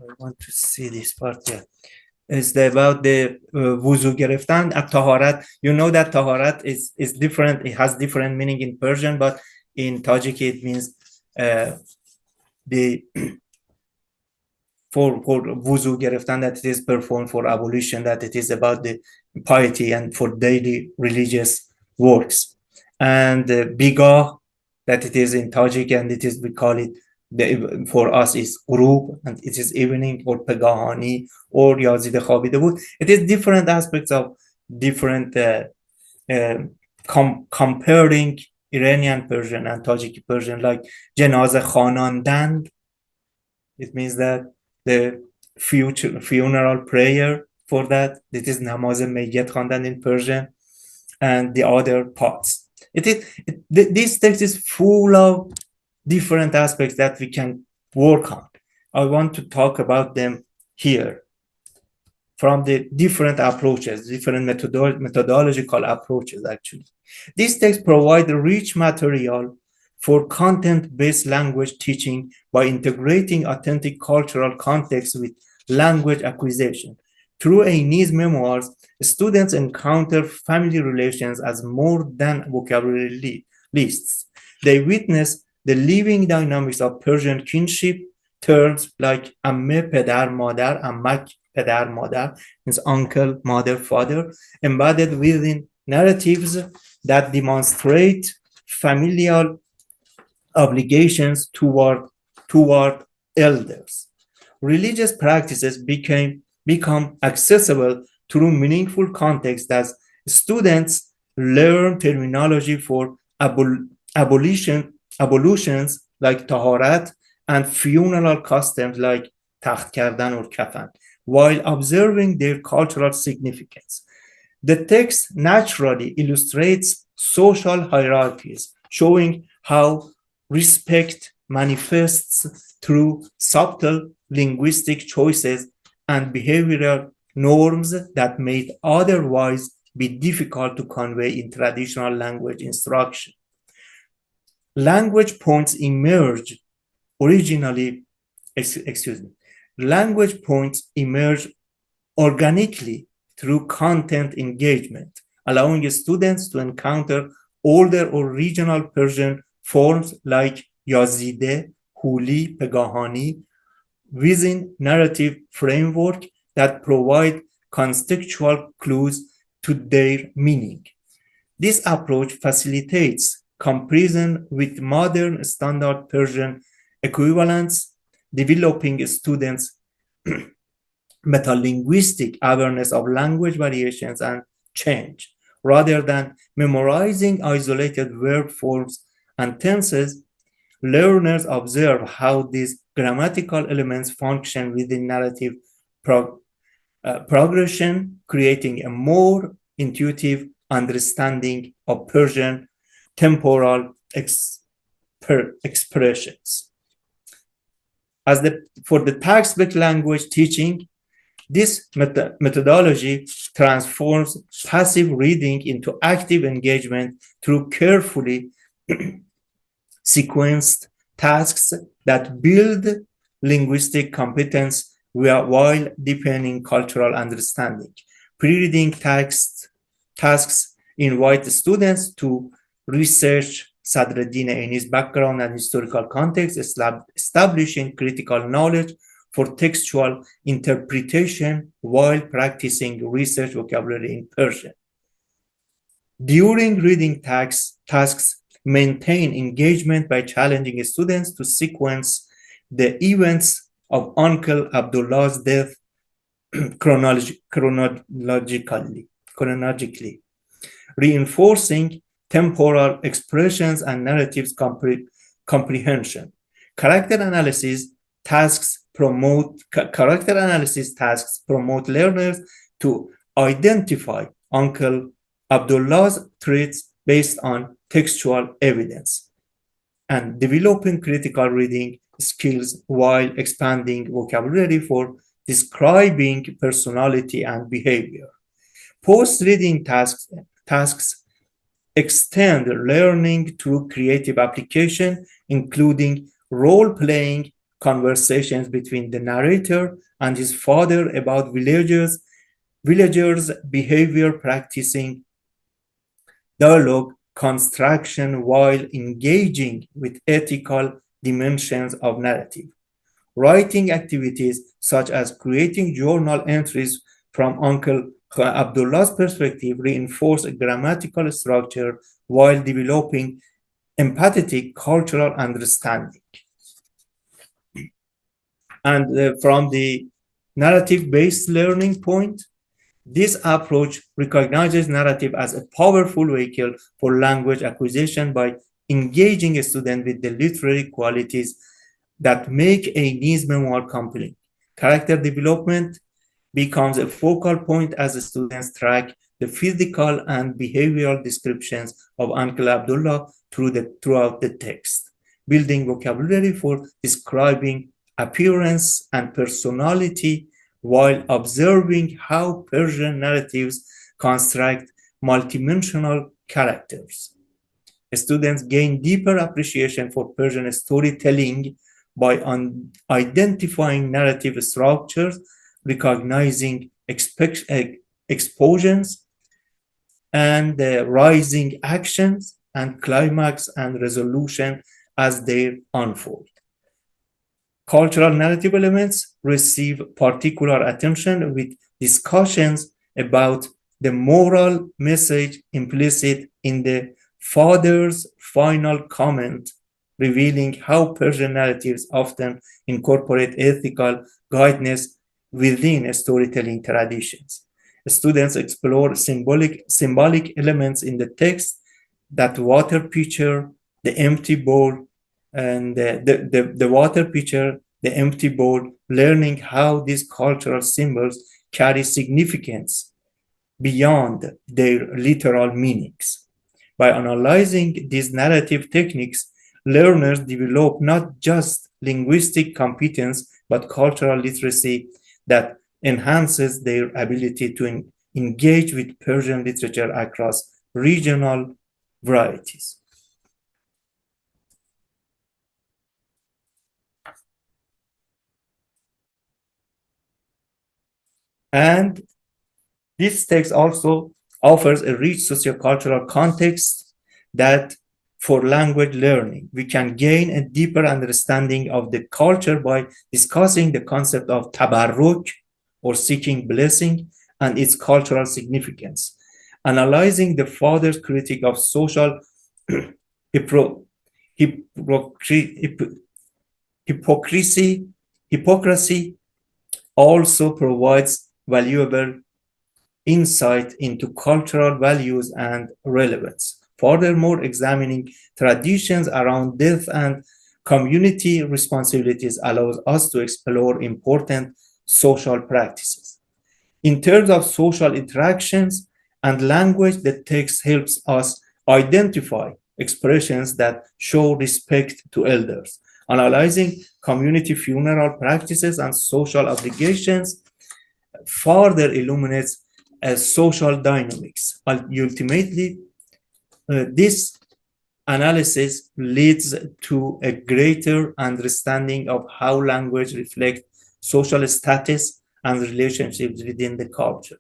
[SPEAKER 3] I want to see this part here. Is about the wuzu gereftan at taharat. You know that taharat is different. It has different meaning in Persian, but in Tajiki it means the for wuzu gereftan, that it is performed for ablution, that it is about the piety and for daily religious works. And bigah, that it is in Tajik, and it is, we call it, for us is group, and it is evening, or pegahani, or yazide khabide bud. It is different aspects of different comparing Iranian Persian and Tajiki Persian, like janaze khanandand. It means that the funeral prayer for that, it is namaz meyyet khwandand in Persian, and the other parts. This text is full of different aspects that we can work on. I want to talk about them here from the different approaches, different methodological approaches actually. This text provides rich material for content-based language teaching by integrating authentic cultural context with language acquisition. Through Ayni's memoirs, students encounter family relations as more than vocabulary lists. They witness the living dynamics of Persian kinship. Terms like amme, pedar, madar, ammak, pedar, madar, means uncle, mother, father, embedded within narratives that demonstrate familial obligations toward elders. Religious practices become accessible through meaningful context as students learn terminology for ablutions like taharat and funeral customs like takht kardan or kafan, while observing their cultural significance. The text naturally illustrates social hierarchies, showing how respect manifests through subtle linguistic choices and behavioral norms that may otherwise be difficult to convey in traditional language instruction. Language points emerge organically through content engagement, allowing students to encounter older or regional Persian forms like yazide, huli, pegahani within narrative framework that provide contextual clues to their meaning. This approach facilitates comparison with modern standard Persian equivalents, developing students' metalinguistic awareness of language variations and change. Rather than memorizing isolated verb forms and tenses, learners observe how these grammatical elements function within narrative progression, creating a more intuitive understanding of Persian temporal expressions. For the textbook language teaching, this methodology transforms passive reading into active engagement through carefully sequenced tasks that build linguistic competence while deepening cultural understanding. Pre-reading tasks invite students to research Sadriddin Ayni's background and historical context, establishing critical knowledge for textual interpretation while practicing research vocabulary in Persian. During reading tasks, maintain engagement by challenging students to sequence the events of Uncle Abdullah's death chronologically, reinforcing temporal expressions and narratives comprehension. Character analysis tasks promote learners to identify Uncle Abdullah's traits based on textual evidence and developing critical reading skills while expanding vocabulary for describing personality and behavior. Post-reading tasks extend learning through creative application, including role-playing conversations between the narrator and his father about villagers' behavior, practicing dialogue construction while engaging with ethical dimensions of narrative. Writing activities such as creating journal entries from Uncle Abdullah's perspective reinforce a grammatical structure while developing empathetic cultural understanding. And from the narrative-based learning point, this approach recognizes narrative as a powerful vehicle for language acquisition by engaging a student with the literary qualities that make Ayni's memoir compelling. Character development becomes a focal point as the students track the physical and behavioral descriptions of Uncle Abdullah throughout the text, building vocabulary for describing appearance and personality while observing how Persian narratives construct multidimensional characters. Students gain deeper appreciation for Persian storytelling by identifying narrative structures, recognizing explosions and rising actions and climax and resolution as they unfold. Cultural narrative elements receive particular attention with discussions about the moral message implicit in the father's final comment, revealing how Persian narratives often incorporate ethical guidance within storytelling traditions. Students explore symbolic elements in the text, that water pitcher, the empty bowl, and the water pitcher, the empty bowl, learning how these cultural symbols carry significance beyond their literal meanings. By analyzing these narrative techniques, learners develop not just linguistic competence, but cultural literacy that enhances their ability to engage with Persian literature across regional varieties. And this text also offers a rich sociocultural context that for language learning, we can gain a deeper understanding of the culture by discussing the concept of tabarruk, or seeking blessing, and its cultural significance. analyzing the father's critique of social hypocrisy also provides valuable insight into cultural values and relevance. Furthermore, examining traditions around death and community responsibilities allows us to explore important social practices. In terms of social interactions and language, the text helps us identify expressions that show respect to elders. Analyzing community funeral practices and social obligations further illuminates social dynamics. Ultimately, this analysis leads to a greater understanding of how language reflects social status and relationships within the culture.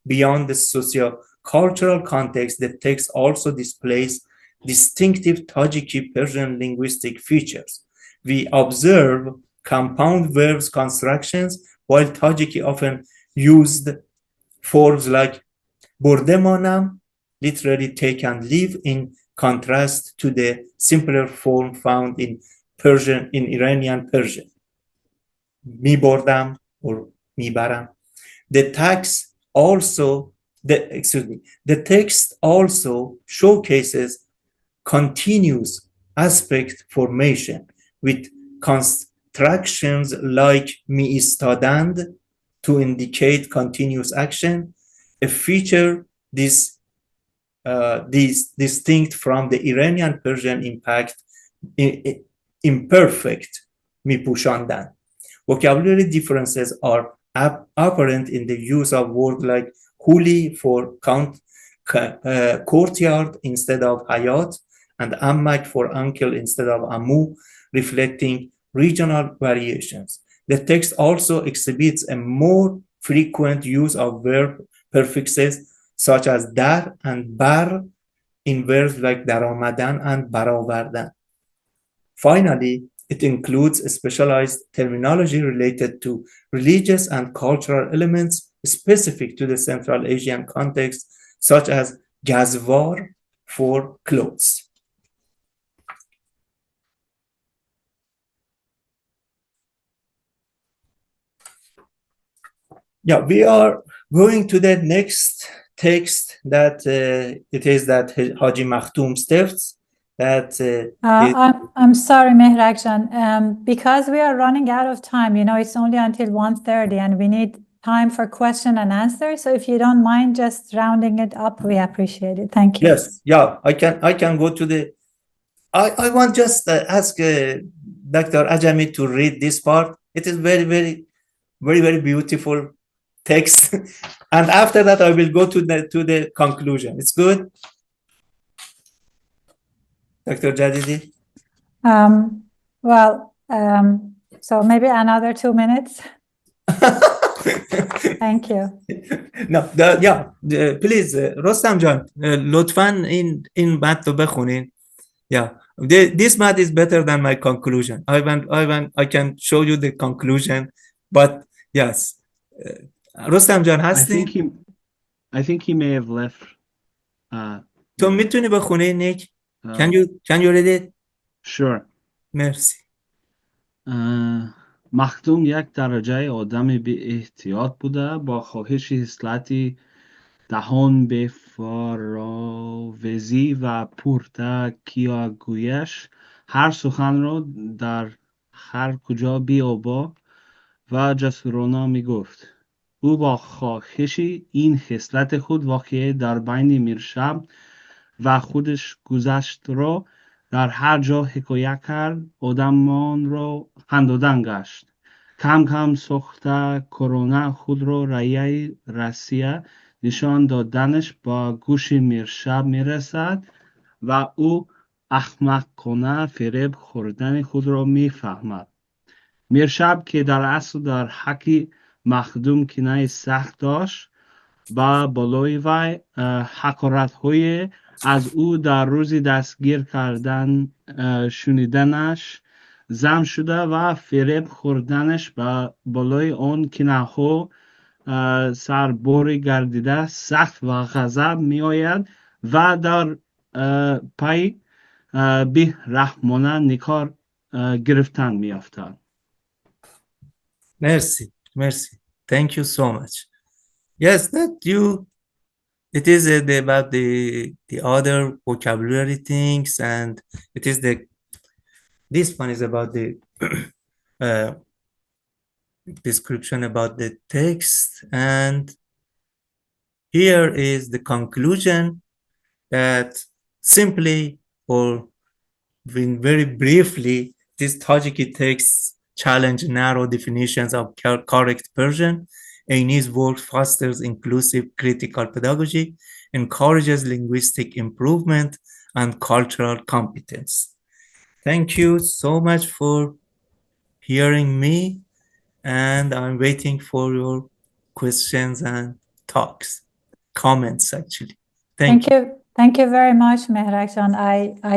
[SPEAKER 3] Beyond the socio-cultural context, the text also displays distinctive Tajiki Persian linguistic features. We observe compound verbs constructions, while Tajiki often used forms like bordemanam, literally take and leave, in contrast to the simpler form found in Iranian Persian, mi bordam or mi baram. The text also showcases continuous aspect formation with constructions like mi istadand to indicate continuous action, a feature this distinct from the Iranian Persian imperfect mi pushandan. Vocabulary differences are apparent in the use of words like huli for courtyard instead of hayat, and ammak for uncle instead of amu, reflecting regional variations. The text also exhibits a more frequent use of verb prefixes such as dar and bar in verbs like daramadan and baravardan. Finally, it includes a specialized terminology related to religious and cultural elements specific to the Central Asian context, such as gazvar for clothes. Yeah, we are going to the next text that it is that Haji Makhtoom's text.
[SPEAKER 5] I'm sorry, Mehrak, because we are running out of time. You know, it's only until 1:30 and we need time for question and answer. So if you don't mind just rounding it up, we appreciate it. Thank you.
[SPEAKER 3] Yes, yeah, I can go to the, I want just ask Dr. Ajami to read this part. It is very, very, very, very beautiful text. And after that, I will go to the conclusion. It's good? Dr. Jadidi?
[SPEAKER 5] So maybe another 2 minutes. Thank you.
[SPEAKER 3] No, please, Rostam Jan, لطفاً in متن بخونین. Yeah, this math is better than my conclusion. I can show you the conclusion, but yes. Rostam Jan,
[SPEAKER 6] I think he may have left.
[SPEAKER 3] تو میتونی بخونی نیک؟ Can you read it?
[SPEAKER 6] Sure.
[SPEAKER 3] مرسی.
[SPEAKER 6] مخدوم یک درجه آدم بی احتیاط بوده، با خواهش حسلتی دهان به فراوزی و پورته کیاگویش هر سخن را در هر کجا بیابا و جسورانه می گفت. او با خواهشی این خصلت خود واقع در بین میرشب و خودش گذشت را در هر جا حکایت کرد، آدمان را خندانده گشت. کم کم سخته کرونا خود را رای رسیه نشان دادنش با گوش میرشب میرسد و او احمقانه فریب خوردن خود را میفهمد. میرشب که در اصل در حق مخدوم کنایه سخت داشت، با بالای وی حقارت‌های از او در روز دستگیر کردن شنیدنش زم شده و فریب خوردنش با بالای آن کنایه‌ها سربوری گردیده سخت و غضب می آید و در پی بی رحمانه نکار گرفتن می افتد.
[SPEAKER 3] Merci, merci. Thank you so much. Yes, it is about the other vocabulary things, and it is this one is about the description about the text, and here is the conclusion that simply or very briefly, these Tajiki texts challenge narrow definitions of correct Persian. Ayni's work fosters inclusive critical pedagogy, encourages linguistic improvement and cultural competence. Thank you so much for hearing me, and I'm waiting for your questions and comments actually. Thank you.
[SPEAKER 5] Thank you very much, Mehrak.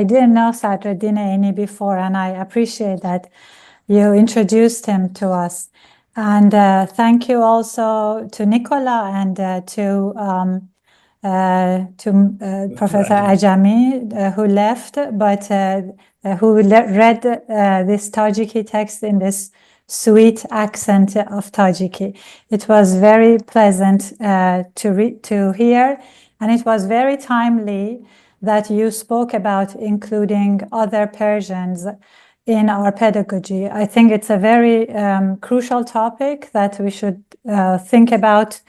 [SPEAKER 5] I didn't know Sadriddin Ayni before, and I appreciate that you introduced him to us. And thank you also to Nicola and to Professor Ajami, who left, but who read this Tajiki text in this sweet accent of Tajiki. It was very pleasant to hear, and it was very timely that you spoke about including other Persians in our pedagogy. I think it's a very crucial topic that we should think about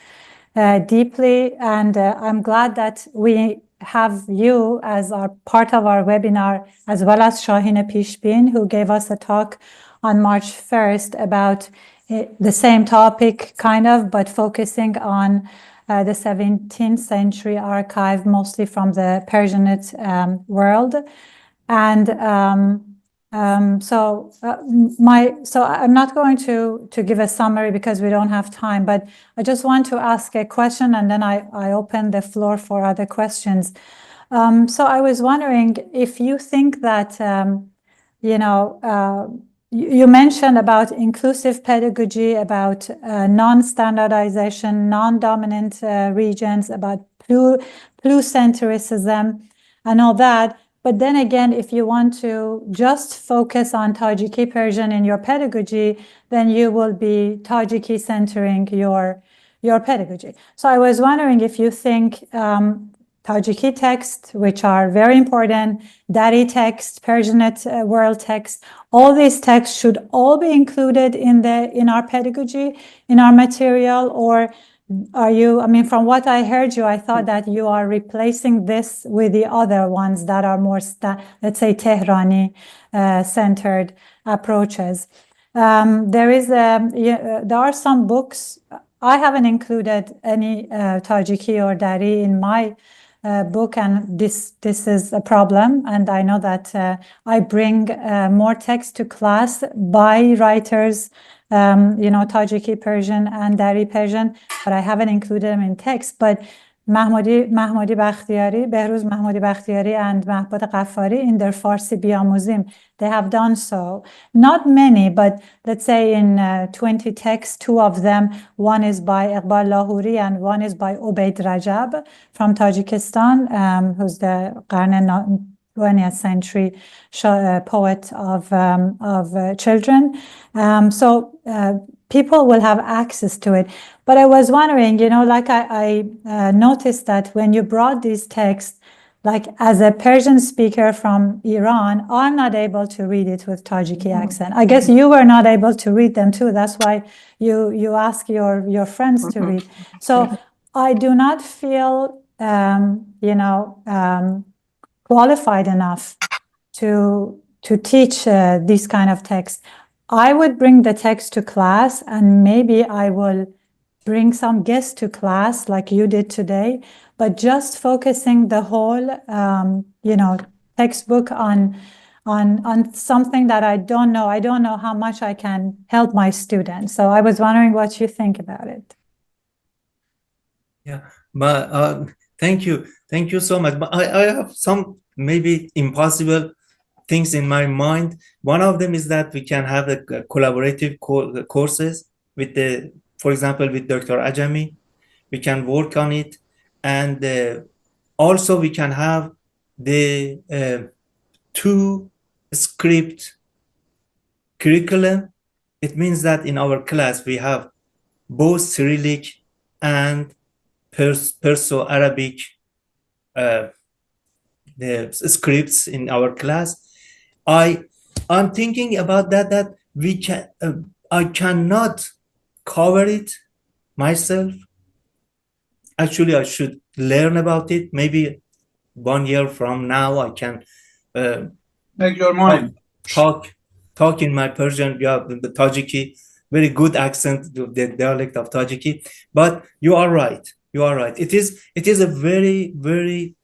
[SPEAKER 5] deeply, and I'm glad that we have you as our part of our webinar, as well as Shaheen Pishbin, who gave us a talk on March 1st about the same topic, kind of, but focusing on the 17th century archive, mostly from the Persianate world. And so I'm not going to give a summary because we don't have time, but I just want to ask a question, and then I open the floor for other questions. So I was wondering if you think that, you mentioned about inclusive pedagogy, about non-standardization, non-dominant regions, about pluricentrism and all that. But then again, if you want to just focus on Tajiki Persian in your pedagogy, then you will be Tajiki centering your pedagogy. So I was wondering if you think Tajiki texts, which are very important, Dari text, Persianate world text, all these texts should all be included in our pedagogy, in our material, or are you, from what I heard you, I thought that you are replacing this with the other ones that are more, let's say, Tehrani centered approaches. There are some books. I haven't included any Tajiki or Dari in my book, and this is a problem. And I know that I bring more text to class by writers, Tajiki Persian and Dari Persian, but I haven't included them in text. But Behruz Mahmoudi Bakhtiyari and Mahbud Ghaffari in their Farsi Biyamuzim, they have done so. Not many, but let's say in 20 texts, 2 of them, one is by Iqbal Lahori and one is by Ubaid Rajab from Tajikistan, who's the 20th century poet of children. So people will have access to it. But I was wondering, like I noticed that when you brought these texts, like as a Persian speaker from Iran, I'm not able to read it with Tajiki accent. I guess you were not able to read them too. That's why you ask your friends to read. So I do not feel, qualified enough to teach these kind of texts. I would bring the text to class, and maybe I will bring some guests to class like you did today, but just focusing the whole, textbook on something that I don't know. I don't know how much I can help my students. So I was wondering what you think about it.
[SPEAKER 3] Yeah, but thank you so much. But I have some maybe impossible things in my mind. One of them is that we can have a collaborative courses with the for example, with Dr. Ajami, we can work on it. And also we can have the two script curriculum. It means that in our class, we have both Cyrillic and Perso-Arabic the scripts in our class. I'm thinking about that we can I cannot cover it myself. Actually, I should learn about it. Maybe 1 year from now, I can
[SPEAKER 7] make your mind
[SPEAKER 3] talk in my Persian, the Tajiki, very good accent, the dialect of Tajiki. But you are right. You are right. It is a very, very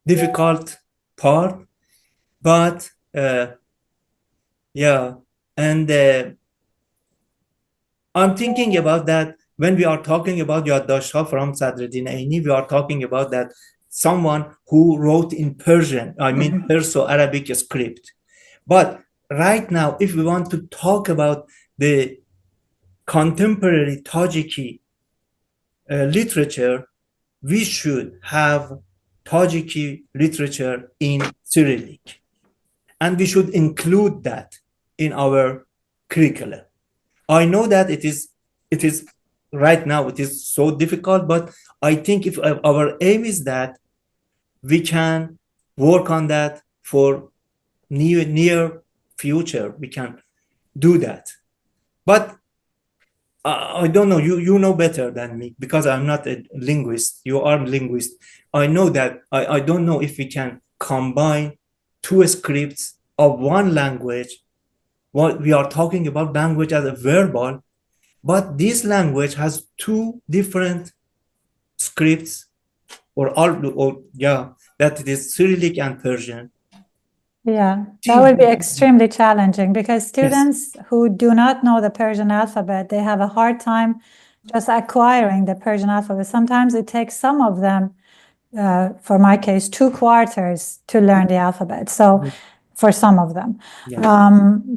[SPEAKER 3] difficult part. But yeah, and I'm thinking about that when we are talking about Yāddāshthā from Sadriddin Ayni, we are talking about that someone who wrote in Persian, I mean Perso-Arabic script. But right now, if we want to talk about the contemporary Tajiki literature, we should have Tajiki literature in Cyrillic. And we should include that in our curriculum. I know that it is right now, it is so difficult, but I think if our aim is that we can work on that for near future, we can do that. But I don't know, you know better than me because I'm not a linguist. You are a linguist. I know that I don't know if we can combine two scripts of one language. What we are talking about language as a verbal, but this language has two different scripts, that it is Cyrillic and Persian.
[SPEAKER 5] Yeah, that would be extremely challenging because students who do not know the Persian alphabet, they have a hard time just acquiring the Persian alphabet. Sometimes it takes some of them, for my case, 2 quarters to learn the alphabet. So for some of them.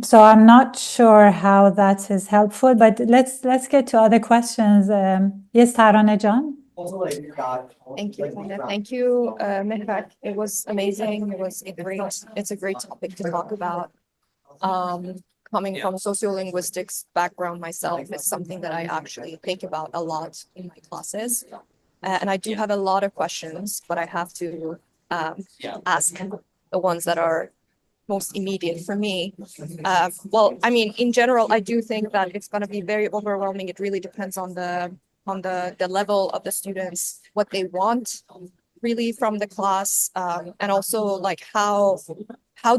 [SPEAKER 5] So I'm not sure how that is helpful, but let's get to other questions. Yes, Taraneh Jan?
[SPEAKER 8] Thank you, Thank you, Mehrak. It was amazing. It's a great topic to talk about. Coming from sociolinguistics background myself, it's something that I actually think about a lot in my classes. And I do have a lot of questions, but I have to ask the ones that are most immediate for me. Well, I mean, in general, I do think that it's going to be very overwhelming. It really depends on the level of the students, what they want really from the class, and also like how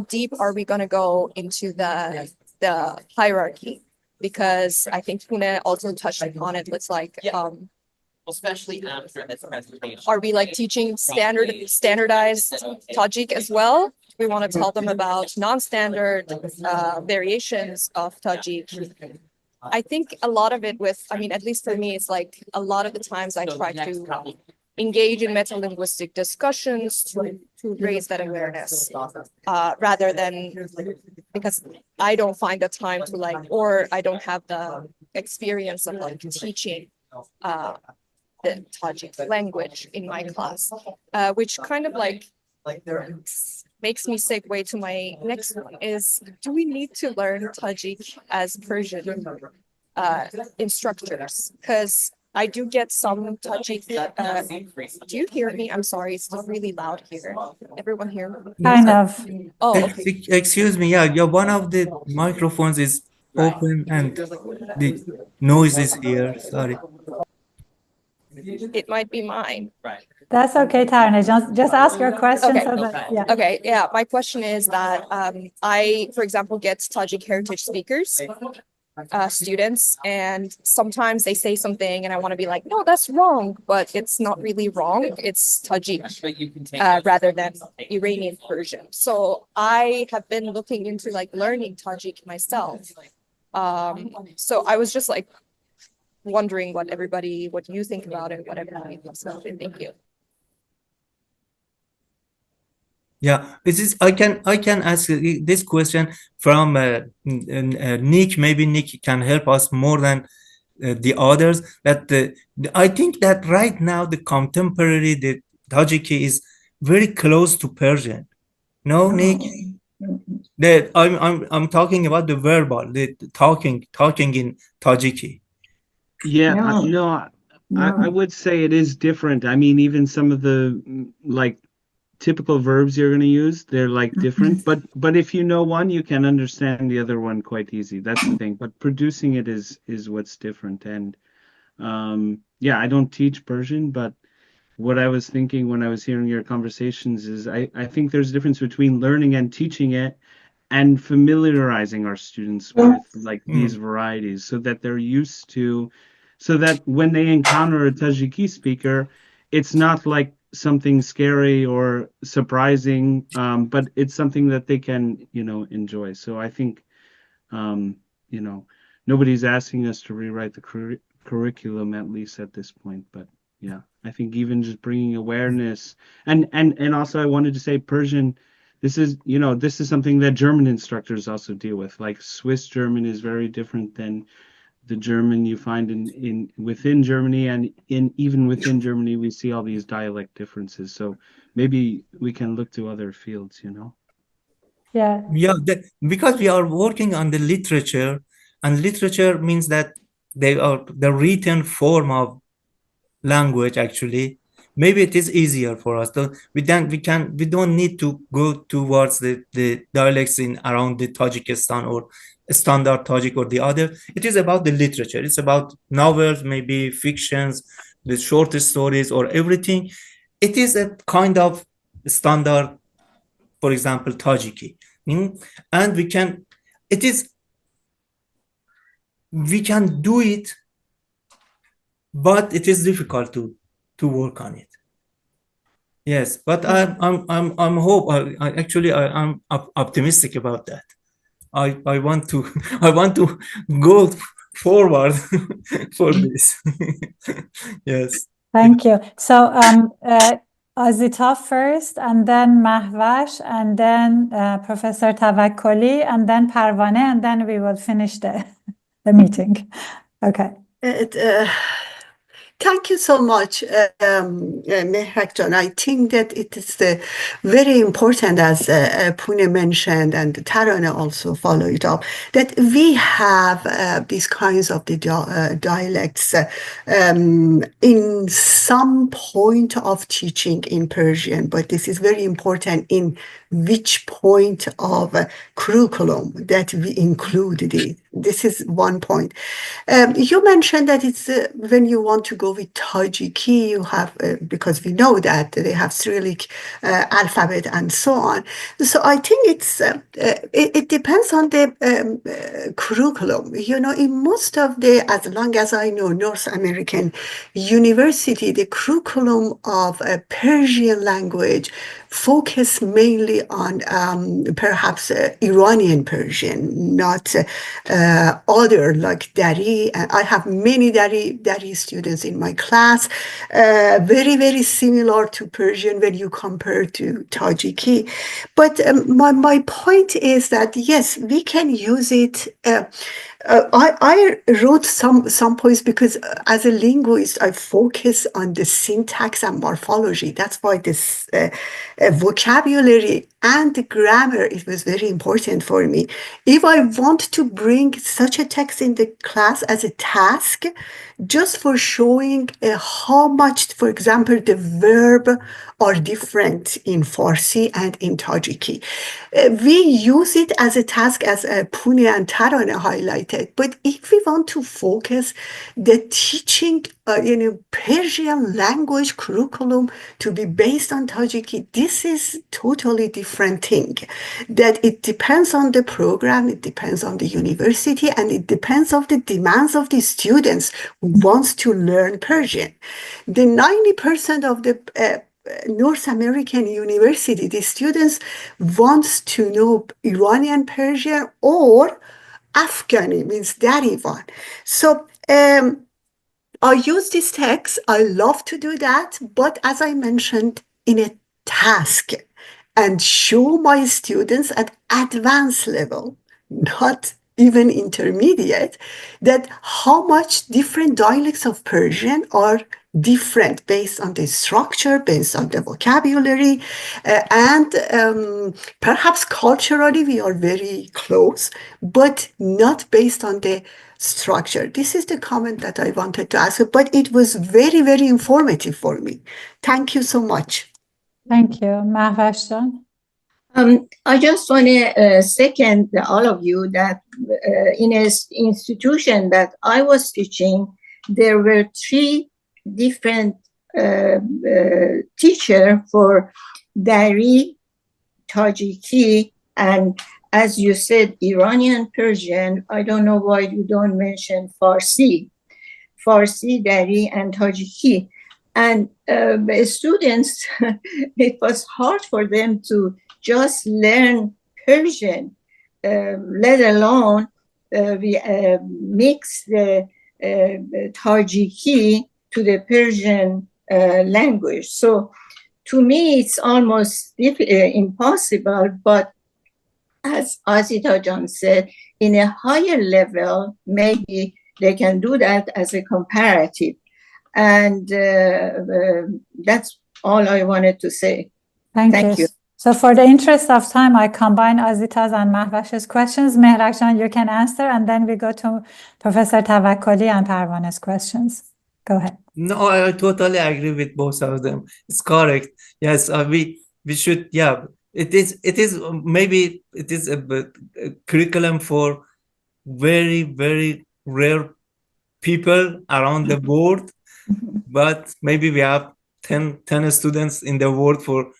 [SPEAKER 8] deep are we going to go into the hierarchy? Because I think Pune also touched upon it. It's like, especially after this presentation, are we like teaching standardized Tajik as well? We want to tell them about non-standard variations of Tajik. I think a lot of it at least for me, it's like a lot of the times I try to engage in meta-linguistic discussions to raise that awareness, rather than because I don't find the time to or I don't have the experience of teaching the Tajik language in my class, which kind of makes me segue to my next one is, do we need to learn Tajik as Persian instructors? Because I do get some Tajik. Do you hear me? I'm sorry, it's really loud here. Everyone hear me?
[SPEAKER 5] Kind of.
[SPEAKER 8] Oh, okay.
[SPEAKER 3] Excuse me, one of the microphones is open and the noise is here. Sorry.
[SPEAKER 8] It might be mine.
[SPEAKER 5] That's okay, Taraneh. Just ask your question.
[SPEAKER 8] Okay. Okay, yeah. My question is that I, for example, get Tajik heritage speakers, students, and sometimes they say something and I want to be like, no, that's wrong, but it's not really wrong. It's Tajik rather than Iranian Persian. So I have been looking into learning Tajik myself. So I was just wondering what you think about it, what everybody thinks about it. Thank you.
[SPEAKER 3] Yeah, this is I can ask this question from Nick. Maybe Nick can help us more than the others. That I think that right now the contemporary the Tajiki is very close to Persian. No, Nick. That I'm talking about the verbal, the talking in Tajiki.
[SPEAKER 6] Yeah, I would say it is different. I mean, even some of the like typical verbs you're going to use, they're like different. But if you know one, you can understand the other one quite easy. That's the thing. But producing it is what's different. And yeah, I don't teach Persian, but what I was thinking when I was hearing your conversations is I think there's a difference between learning and teaching it and familiarizing our students with like these varieties so that they're used to, so that when they encounter a Tajiki speaker, it's not like something scary or surprising, but it's something that they can, enjoy. So I think, nobody's asking us to rewrite the curriculum, at least at this point, but yeah, I think even just bringing awareness and also I wanted to say Persian, this is something that German instructors also deal with. Like Swiss German is very different than the German you find in within Germany, and even within Germany we see all these dialect differences. So maybe we can look to other fields,
[SPEAKER 5] Yeah.
[SPEAKER 3] Yeah, because we are working on the literature, and literature means that they are the written form of language. Actually, maybe it is easier for us. We don't need to go towards the dialects in around the Tajikistan or standard Tajik or the other. It is about the literature. It's about novels, maybe fictions, the short stories or everything. It is a kind of standard, for example, Tajiki. And we can do it, but it is difficult to work on it. Yes, but I'm optimistic about that. I want to go forward for this. Yes.
[SPEAKER 5] Thank you. So Azita first, and then Mahvash, and then Professor Tawakkoli, and then Parvaneh, and then we will finish the meeting. Okay.
[SPEAKER 2] Thank you so much, Mehrak John. I think that it is very important, as Pune mentioned, and Taraneh also followed it up, that we have these kinds of the dialects in some point of teaching in Persian, but this is very important in which point of curriculum that we include it. This is one point. You mentioned that it's when you want to go with Tajiki, you have, because we know that they have Cyrillic alphabet and so on. So I think it depends on the curriculum. In most of as long as I know, North American university, the curriculum of Persian language focus mainly on perhaps Iranian Persian, not other like Dari. I have many Dari students in my class, very, very similar to Persian when you compare to Tajiki. But my point is that, yes, we can use it. I wrote some points because as a linguist, I focus on the syntax and morphology. That's why this vocabulary and the grammar, it was very important for me. If I want to bring such a text in the class as a task, just for showing how much, for example, the verb are different in Farsi and in Tajiki. We use it as a task, as Pune and Taraneh highlighted. But if we want to focus the teaching, Persian language curriculum to be based on Tajiki, this is totally different thing. That it depends on the program, it depends on the university, and it depends on the demands of the students who wants to learn Persian. The 90% of the North American university, the students wants to know Iranian Persian or Afghani, means Dari one. So I use this text. I love to do that, but as I mentioned, in a task. and show my students at advanced level, not even intermediate, that how much different dialects of Persian are different based on the structure, based on the vocabulary, and perhaps culturally we are very close, but not based on the structure. This is the comment that I wanted to ask, but it was very, very informative for me. Thank you so much.
[SPEAKER 5] Thank you. Mahvash-jan.
[SPEAKER 9] I just want to second all of you that in an institution that I was teaching, there were 3 different teachers for Dari, Tajiki, and as you said, Iranian Persian. I don't know why you don't mention Farsi, Dari, and Tajiki. And students, it was hard for them to just learn Persian, let alone we mix the Tajiki to the Persian language. So to me, it's almost impossible, but as Yāddāshthā said, in a higher level, maybe they can do that as a comparative. And that's all I wanted to say.
[SPEAKER 5] Thank you. So for the interest of time, I combine Azita's and Mahvash's questions. Mehrak-jan, you can answer, and then we go to Professor Tawakkoli and Parvane's questions. Go ahead.
[SPEAKER 3] No, I totally agree with both of them. It's correct. Yes, we should, yeah. It is maybe it is a curriculum for very, very rare people around the world, but maybe we have 10 students in the world for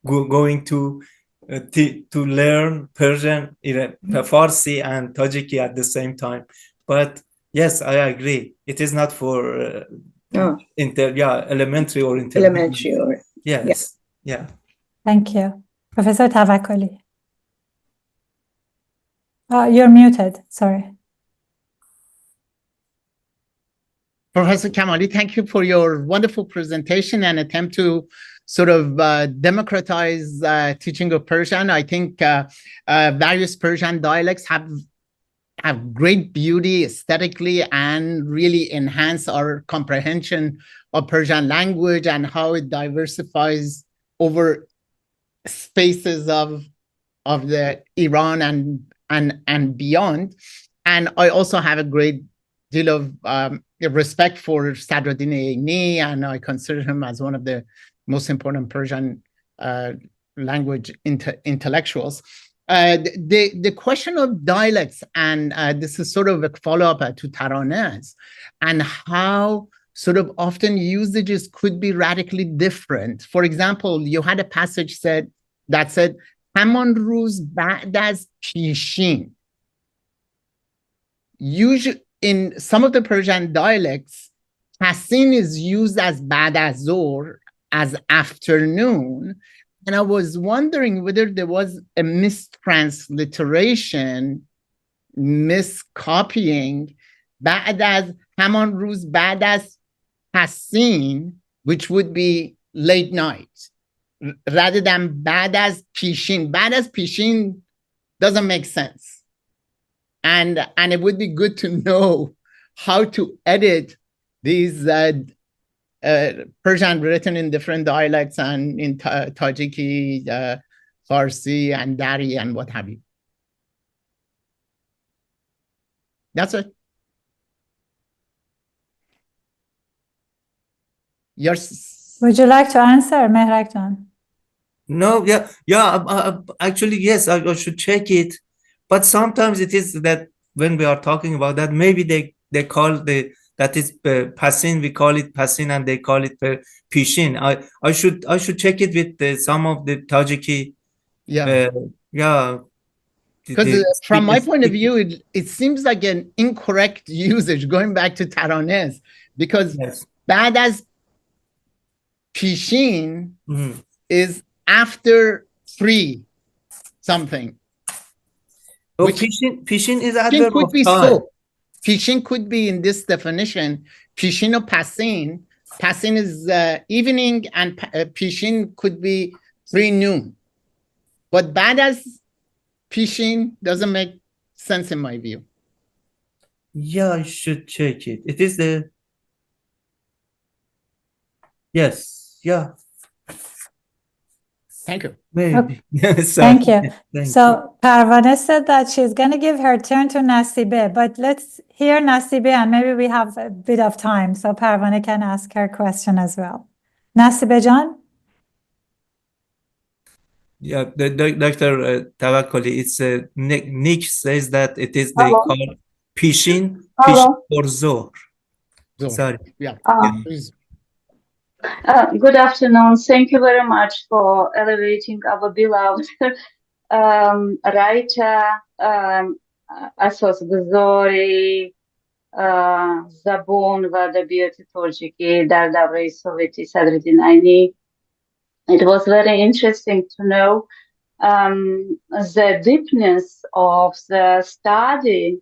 [SPEAKER 3] going to learn Persian, Farsi and Tajiki at the same time. But yes, I agree. It is not for elementary or intermediate.
[SPEAKER 9] Elementary or
[SPEAKER 3] yes, yeah.
[SPEAKER 5] Thank you. Professor Tawakkoli. You're muted, sorry.
[SPEAKER 1] Professor Kamali, thank you for your wonderful presentation and attempt to sort of democratize teaching of Persian. I think various Persian dialects have great beauty aesthetically and really enhance our comprehension of Persian language and how it diversifies over spaces of the Iran and beyond. And I also have a great deal of respect for Sadriddin Ayni, and I consider him as one of the most important Persian language intellectuals. The question of dialects, and this is sort of a follow-up to Tarane's, and how sort of often usages could be radically different. For example, you had a passage that said, "Haman ruz ba'd az pishin." Usually, in some of the Persian dialects, Hasin is used as ba'd az zohr, as afternoon. And I was wondering whether there was a mistransliteration, miscopying, ba'd az Haman ruz ba'd az Hasin, which would be late night, rather than ba'd az pishin. Ba'd az pishin doesn't make sense. And it would be good to know how to edit these Persian written in different dialects and in Tajiki, Farsi, and Dari, and what have you. That's it.
[SPEAKER 5] Would you like to answer, Mehrak-jan?
[SPEAKER 3] No, actually, yes, I should check it. But sometimes it is that when we are talking about that, maybe they call that is Pasin, we call it Pasin, and they call it Pishin. I should check it with some of the Tajiki.
[SPEAKER 1] Because from my point of view, it seems like an incorrect usage, going back to Tarane's, because ba'd az Pishin is after 3 something.
[SPEAKER 3] Pishin is
[SPEAKER 1] adverb could be so. Pishin could be in this definition. Pishin or Pasin. Pasin is evening, and Pishin could be 3 noon. But bad as Pishin doesn't make sense in my view.
[SPEAKER 3] Yeah, I should check it. It is the... Yes, yeah.
[SPEAKER 1] Thank you.
[SPEAKER 3] Maybe.
[SPEAKER 5] Thank you.
[SPEAKER 3] Thank
[SPEAKER 5] So Parvane said that she's going to give her turn to Nasibe, but let's hear Nasibe and maybe we have a bit of time so Parvane can ask her question as well. Nasibe Jan?
[SPEAKER 3] Yeah, Dr. Tawakkoli, it's Nick says that it is they
[SPEAKER 10] Hello.
[SPEAKER 3] call Pishin
[SPEAKER 10] Hello.
[SPEAKER 3] or Zohr.
[SPEAKER 1] Zohr.
[SPEAKER 3] Sorry.
[SPEAKER 1] Yeah. Please.
[SPEAKER 10] Good afternoon. Thank you very much for elevating our beloved writer, Asos Gzori, Zabon و ادبیات ترجیکی در دوره سوویتی Sadriddin Ayni. It was very interesting to know the deepness of the study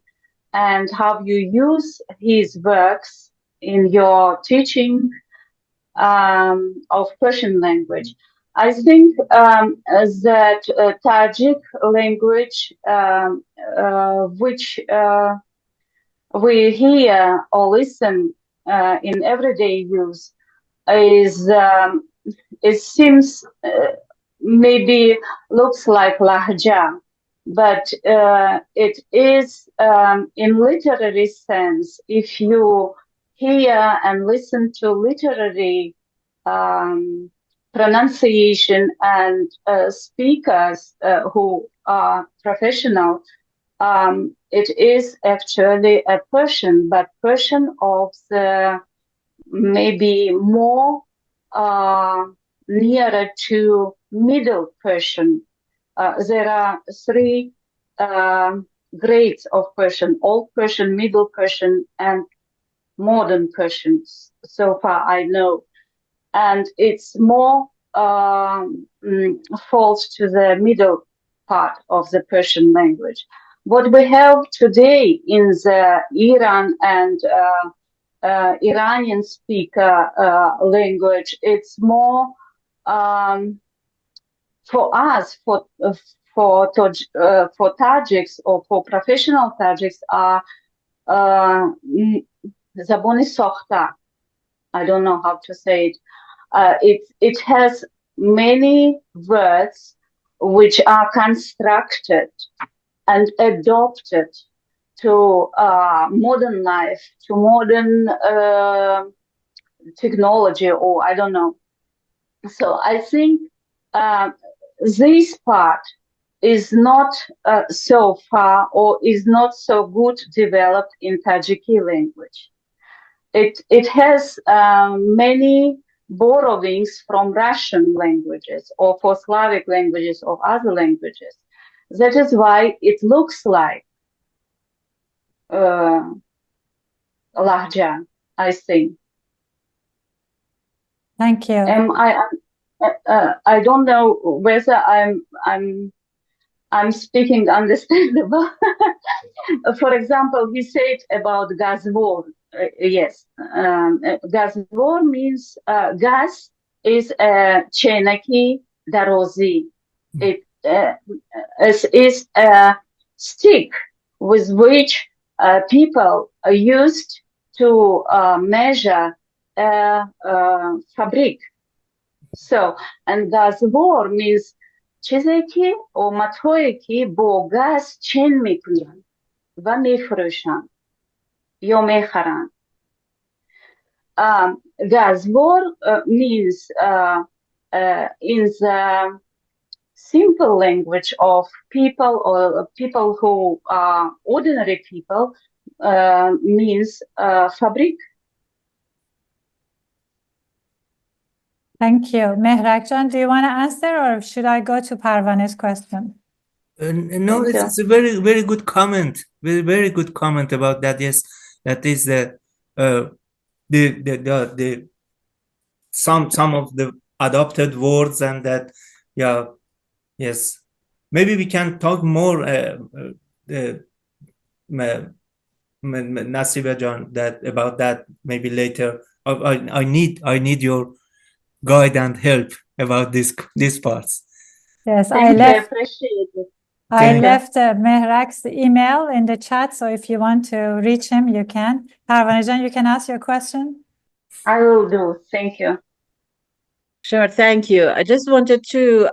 [SPEAKER 10] and how you use his works in your teaching of Persian language. I think that Tajik language, which we hear or listen in everyday use, is it seems maybe looks like Lahja, but it is in literary sense. If you hear and listen to literary pronunciation and speakers who are professional, it is actually a Persian, but Persian of the maybe more nearer to Middle Persian. There are three grades of Persian: Old Persian, Middle Persian, and Modern Persian, so far I know. And it's more falls to the middle part of the Persian language. What we have today in the Iran and Iranian speaker language, it's more for us, for Tajiks or for professional Tajiks are Zaboni Sokhta. I don't know how to say it. It has many words which are constructed and adopted to modern life, to modern technology, or I don't know. So I think this part is not so far or is not so good developed in Tajiki language. It has many borrowings from Russian languages or for Slavic languages or other languages. That is why it looks like Lahja, I think.
[SPEAKER 5] Thank you.
[SPEAKER 10] I don't know whether I'm speaking understandable. For example, he said about Gazvor. Yes, Gazvor means Gaz is a Chenaki Darozi. It is a stick with which people used to measure a fabric. So, and Gazvor means چیزی و مطهایی که با گاز چین میکنن و میفروشن یا میخرن. Gazvor means in the simple language of people or people who are ordinary people means fabric.
[SPEAKER 5] Thank you. Mehrak Jan, do you want to answer or should I go to Parvane's question?
[SPEAKER 3] No, it's a very, very good comment. Very, very good comment about that. Yes, that is the some of the adopted words and that. Yeah, yes. Maybe we can talk more, Nasiba Jan, that about that maybe later. I need your guide and help about these parts.
[SPEAKER 5] Yes,
[SPEAKER 10] Thank you. I appreciate it.
[SPEAKER 5] I left Mehrak's email in the chat, so if you want to reach him, you can. Parvanejan, you can ask your question.
[SPEAKER 10] I will do. Thank you.
[SPEAKER 11] Sure, thank you. I just wanted to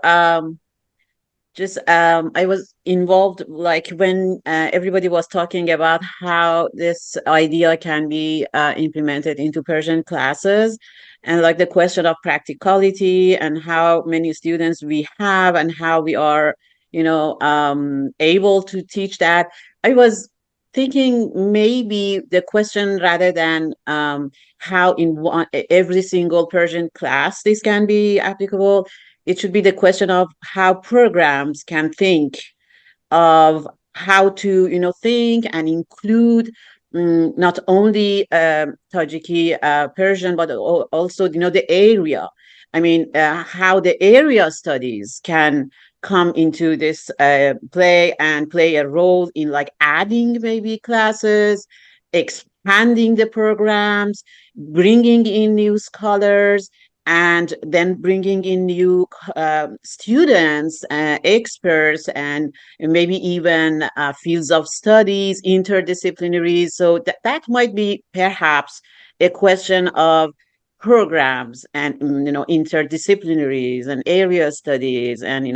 [SPEAKER 11] I was involved like when everybody was talking about how this idea can be implemented into Persian classes, and like the question of practicality and how many students we have and how we are, able to teach that. I was thinking maybe the question, rather than how in every single Persian class this can be applicable, it should be the question of how programs can think of how to, think and include not only Tajiki Persian, but also, the area. I mean, how the area studies can come into this play and play a role in like adding maybe classes, expanding the programs, bringing in new scholars, and then bringing in new students, experts, and maybe even fields of studies, interdisciplinary. So that might be perhaps a question of programs and, interdisciplinaries and area studies, and,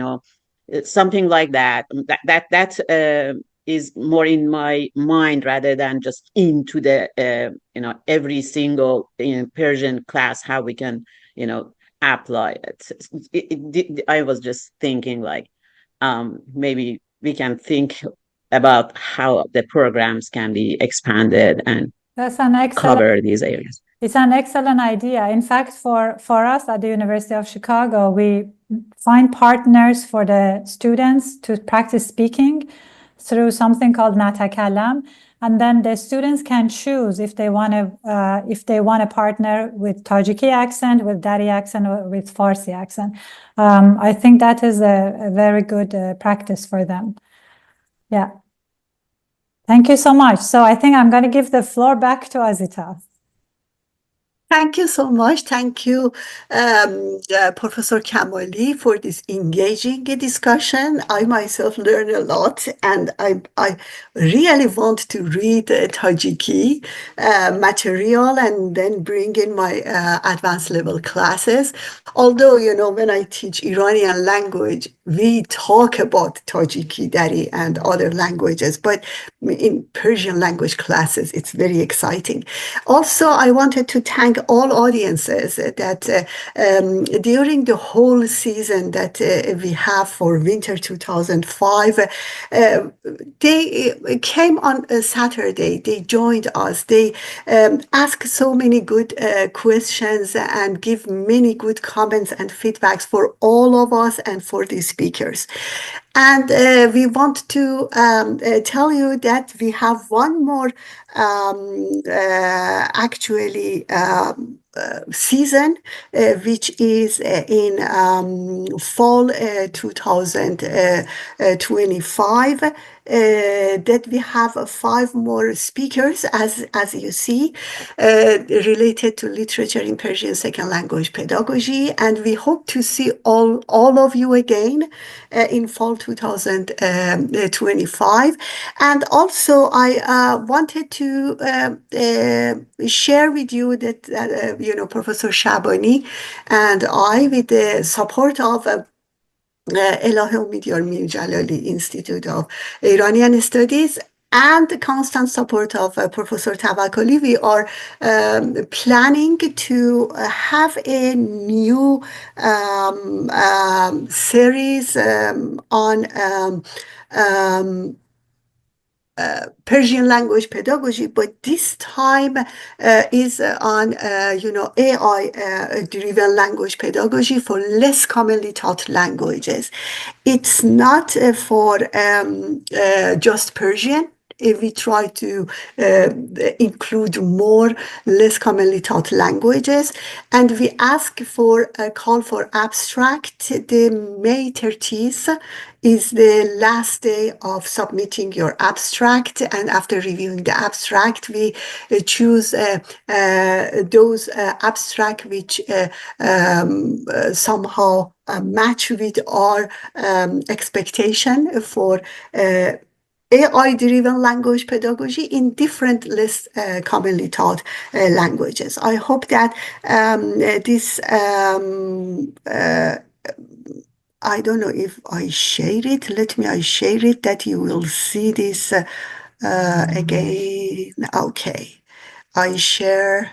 [SPEAKER 11] something like that. That is more in my mind rather than just into the, every single Persian class, how we can, apply it. I was just thinking like, maybe we can think about how the programs can be expanded and cover these areas.
[SPEAKER 5] It's an excellent idea. In fact, for us at the University of Chicago, we find partners for the students to practice speaking through something called Natakalam. And then the students can choose if they want to partner with Tajiki accent, with Dari accent, or with Farsi accent. I think that is a very good practice for them. Yeah. Thank you so much. So I think I'm going to give the floor back to Azita.
[SPEAKER 2] Thank you so much. Thank you, Professor Kamali, for this engaging discussion. I myself learned a lot, and I really want to read Tajiki material and then bring in my advanced level classes. Although, when I teach Iranian language, we talk about Tajiki, Dari, and other languages, but in Persian language classes, it's very exciting. Also, I wanted to thank all audiences that during the whole season that we have for winter 2005, they came on a Saturday, they joined us, they asked so many good questions and give many good comments and feedbacks for all of us and for the speakers. And we want to tell you that we have one more season, which is in fall 2025, that we have 5 more speakers, as you see, related to literature in Persian second language pedagogy. And we hope to see all of you again in fall 2025. And also, I wanted to share with you that, Professor Shabani and I, with the support of Elahé Omidyar Mir-Djalali Institute of Iranian Studies and the constant support of Professor Tawakkoli, we are planning to have a new series on Persian language pedagogy, but this time is on, AI-driven language pedagogy for less commonly taught languages. It's not for just Persian. we try to include more less commonly taught languages. And we ask for a call for abstract. The May 30th is the last day of submitting your abstract. And after reviewing the abstract, we choose those abstract which somehow match with our expectation for AI-driven language pedagogy in different less commonly taught languages. I hope that this I don't know if I share it. I share it that you will see this again. Okay. I share.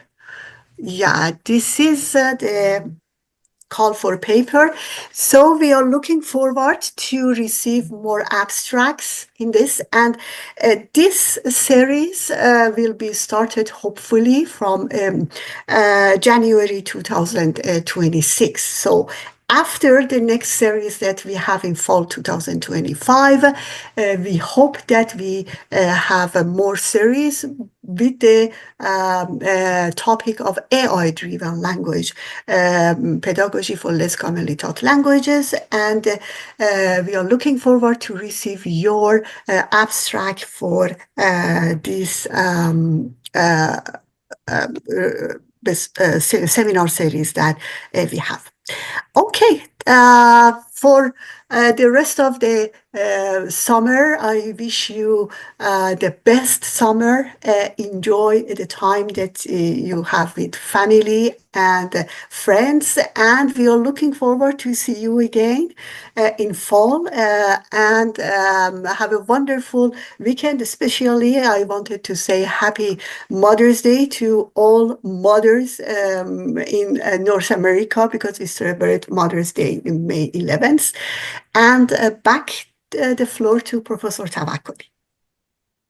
[SPEAKER 2] Yeah, this is the call for paper. So we are looking forward to receive more abstracts in this. And this series will be started hopefully from January 2026. So after the next series that we have in fall 2025, we hope that we have more series with the topic of AI-driven language pedagogy for less commonly taught languages. And we are looking forward to receive your abstract for this seminar series that we have. Okay, for the rest of the summer, I wish you the best summer. Enjoy the time that you have with family and friends, and we are looking forward to see you again in fall, and have a wonderful weekend. Especially, I wanted to say Happy Mother's Day to all mothers in North America, because we celebrate Mother's Day in May 11th. And back the floor to Professor Tawakkoli.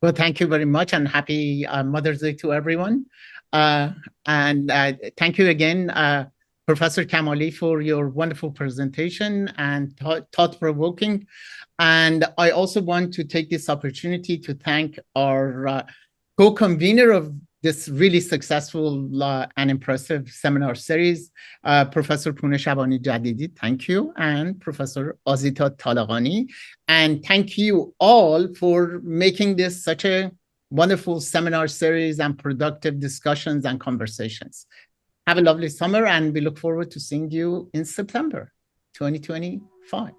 [SPEAKER 1] Well, thank you very much, and happy Mother's Day to everyone. And thank you again, Professor Kamali, for your wonderful presentation and thought-provoking. And I also want to take this opportunity to thank our co-convener of this really successful and impressive seminar series, Professor Pune Shabani Jadidi, thank you, and Professor Azita Talagani. And thank you all for making this such a wonderful seminar series and productive discussions and conversations. Have a lovely summer, and we look forward to seeing you in September 2025.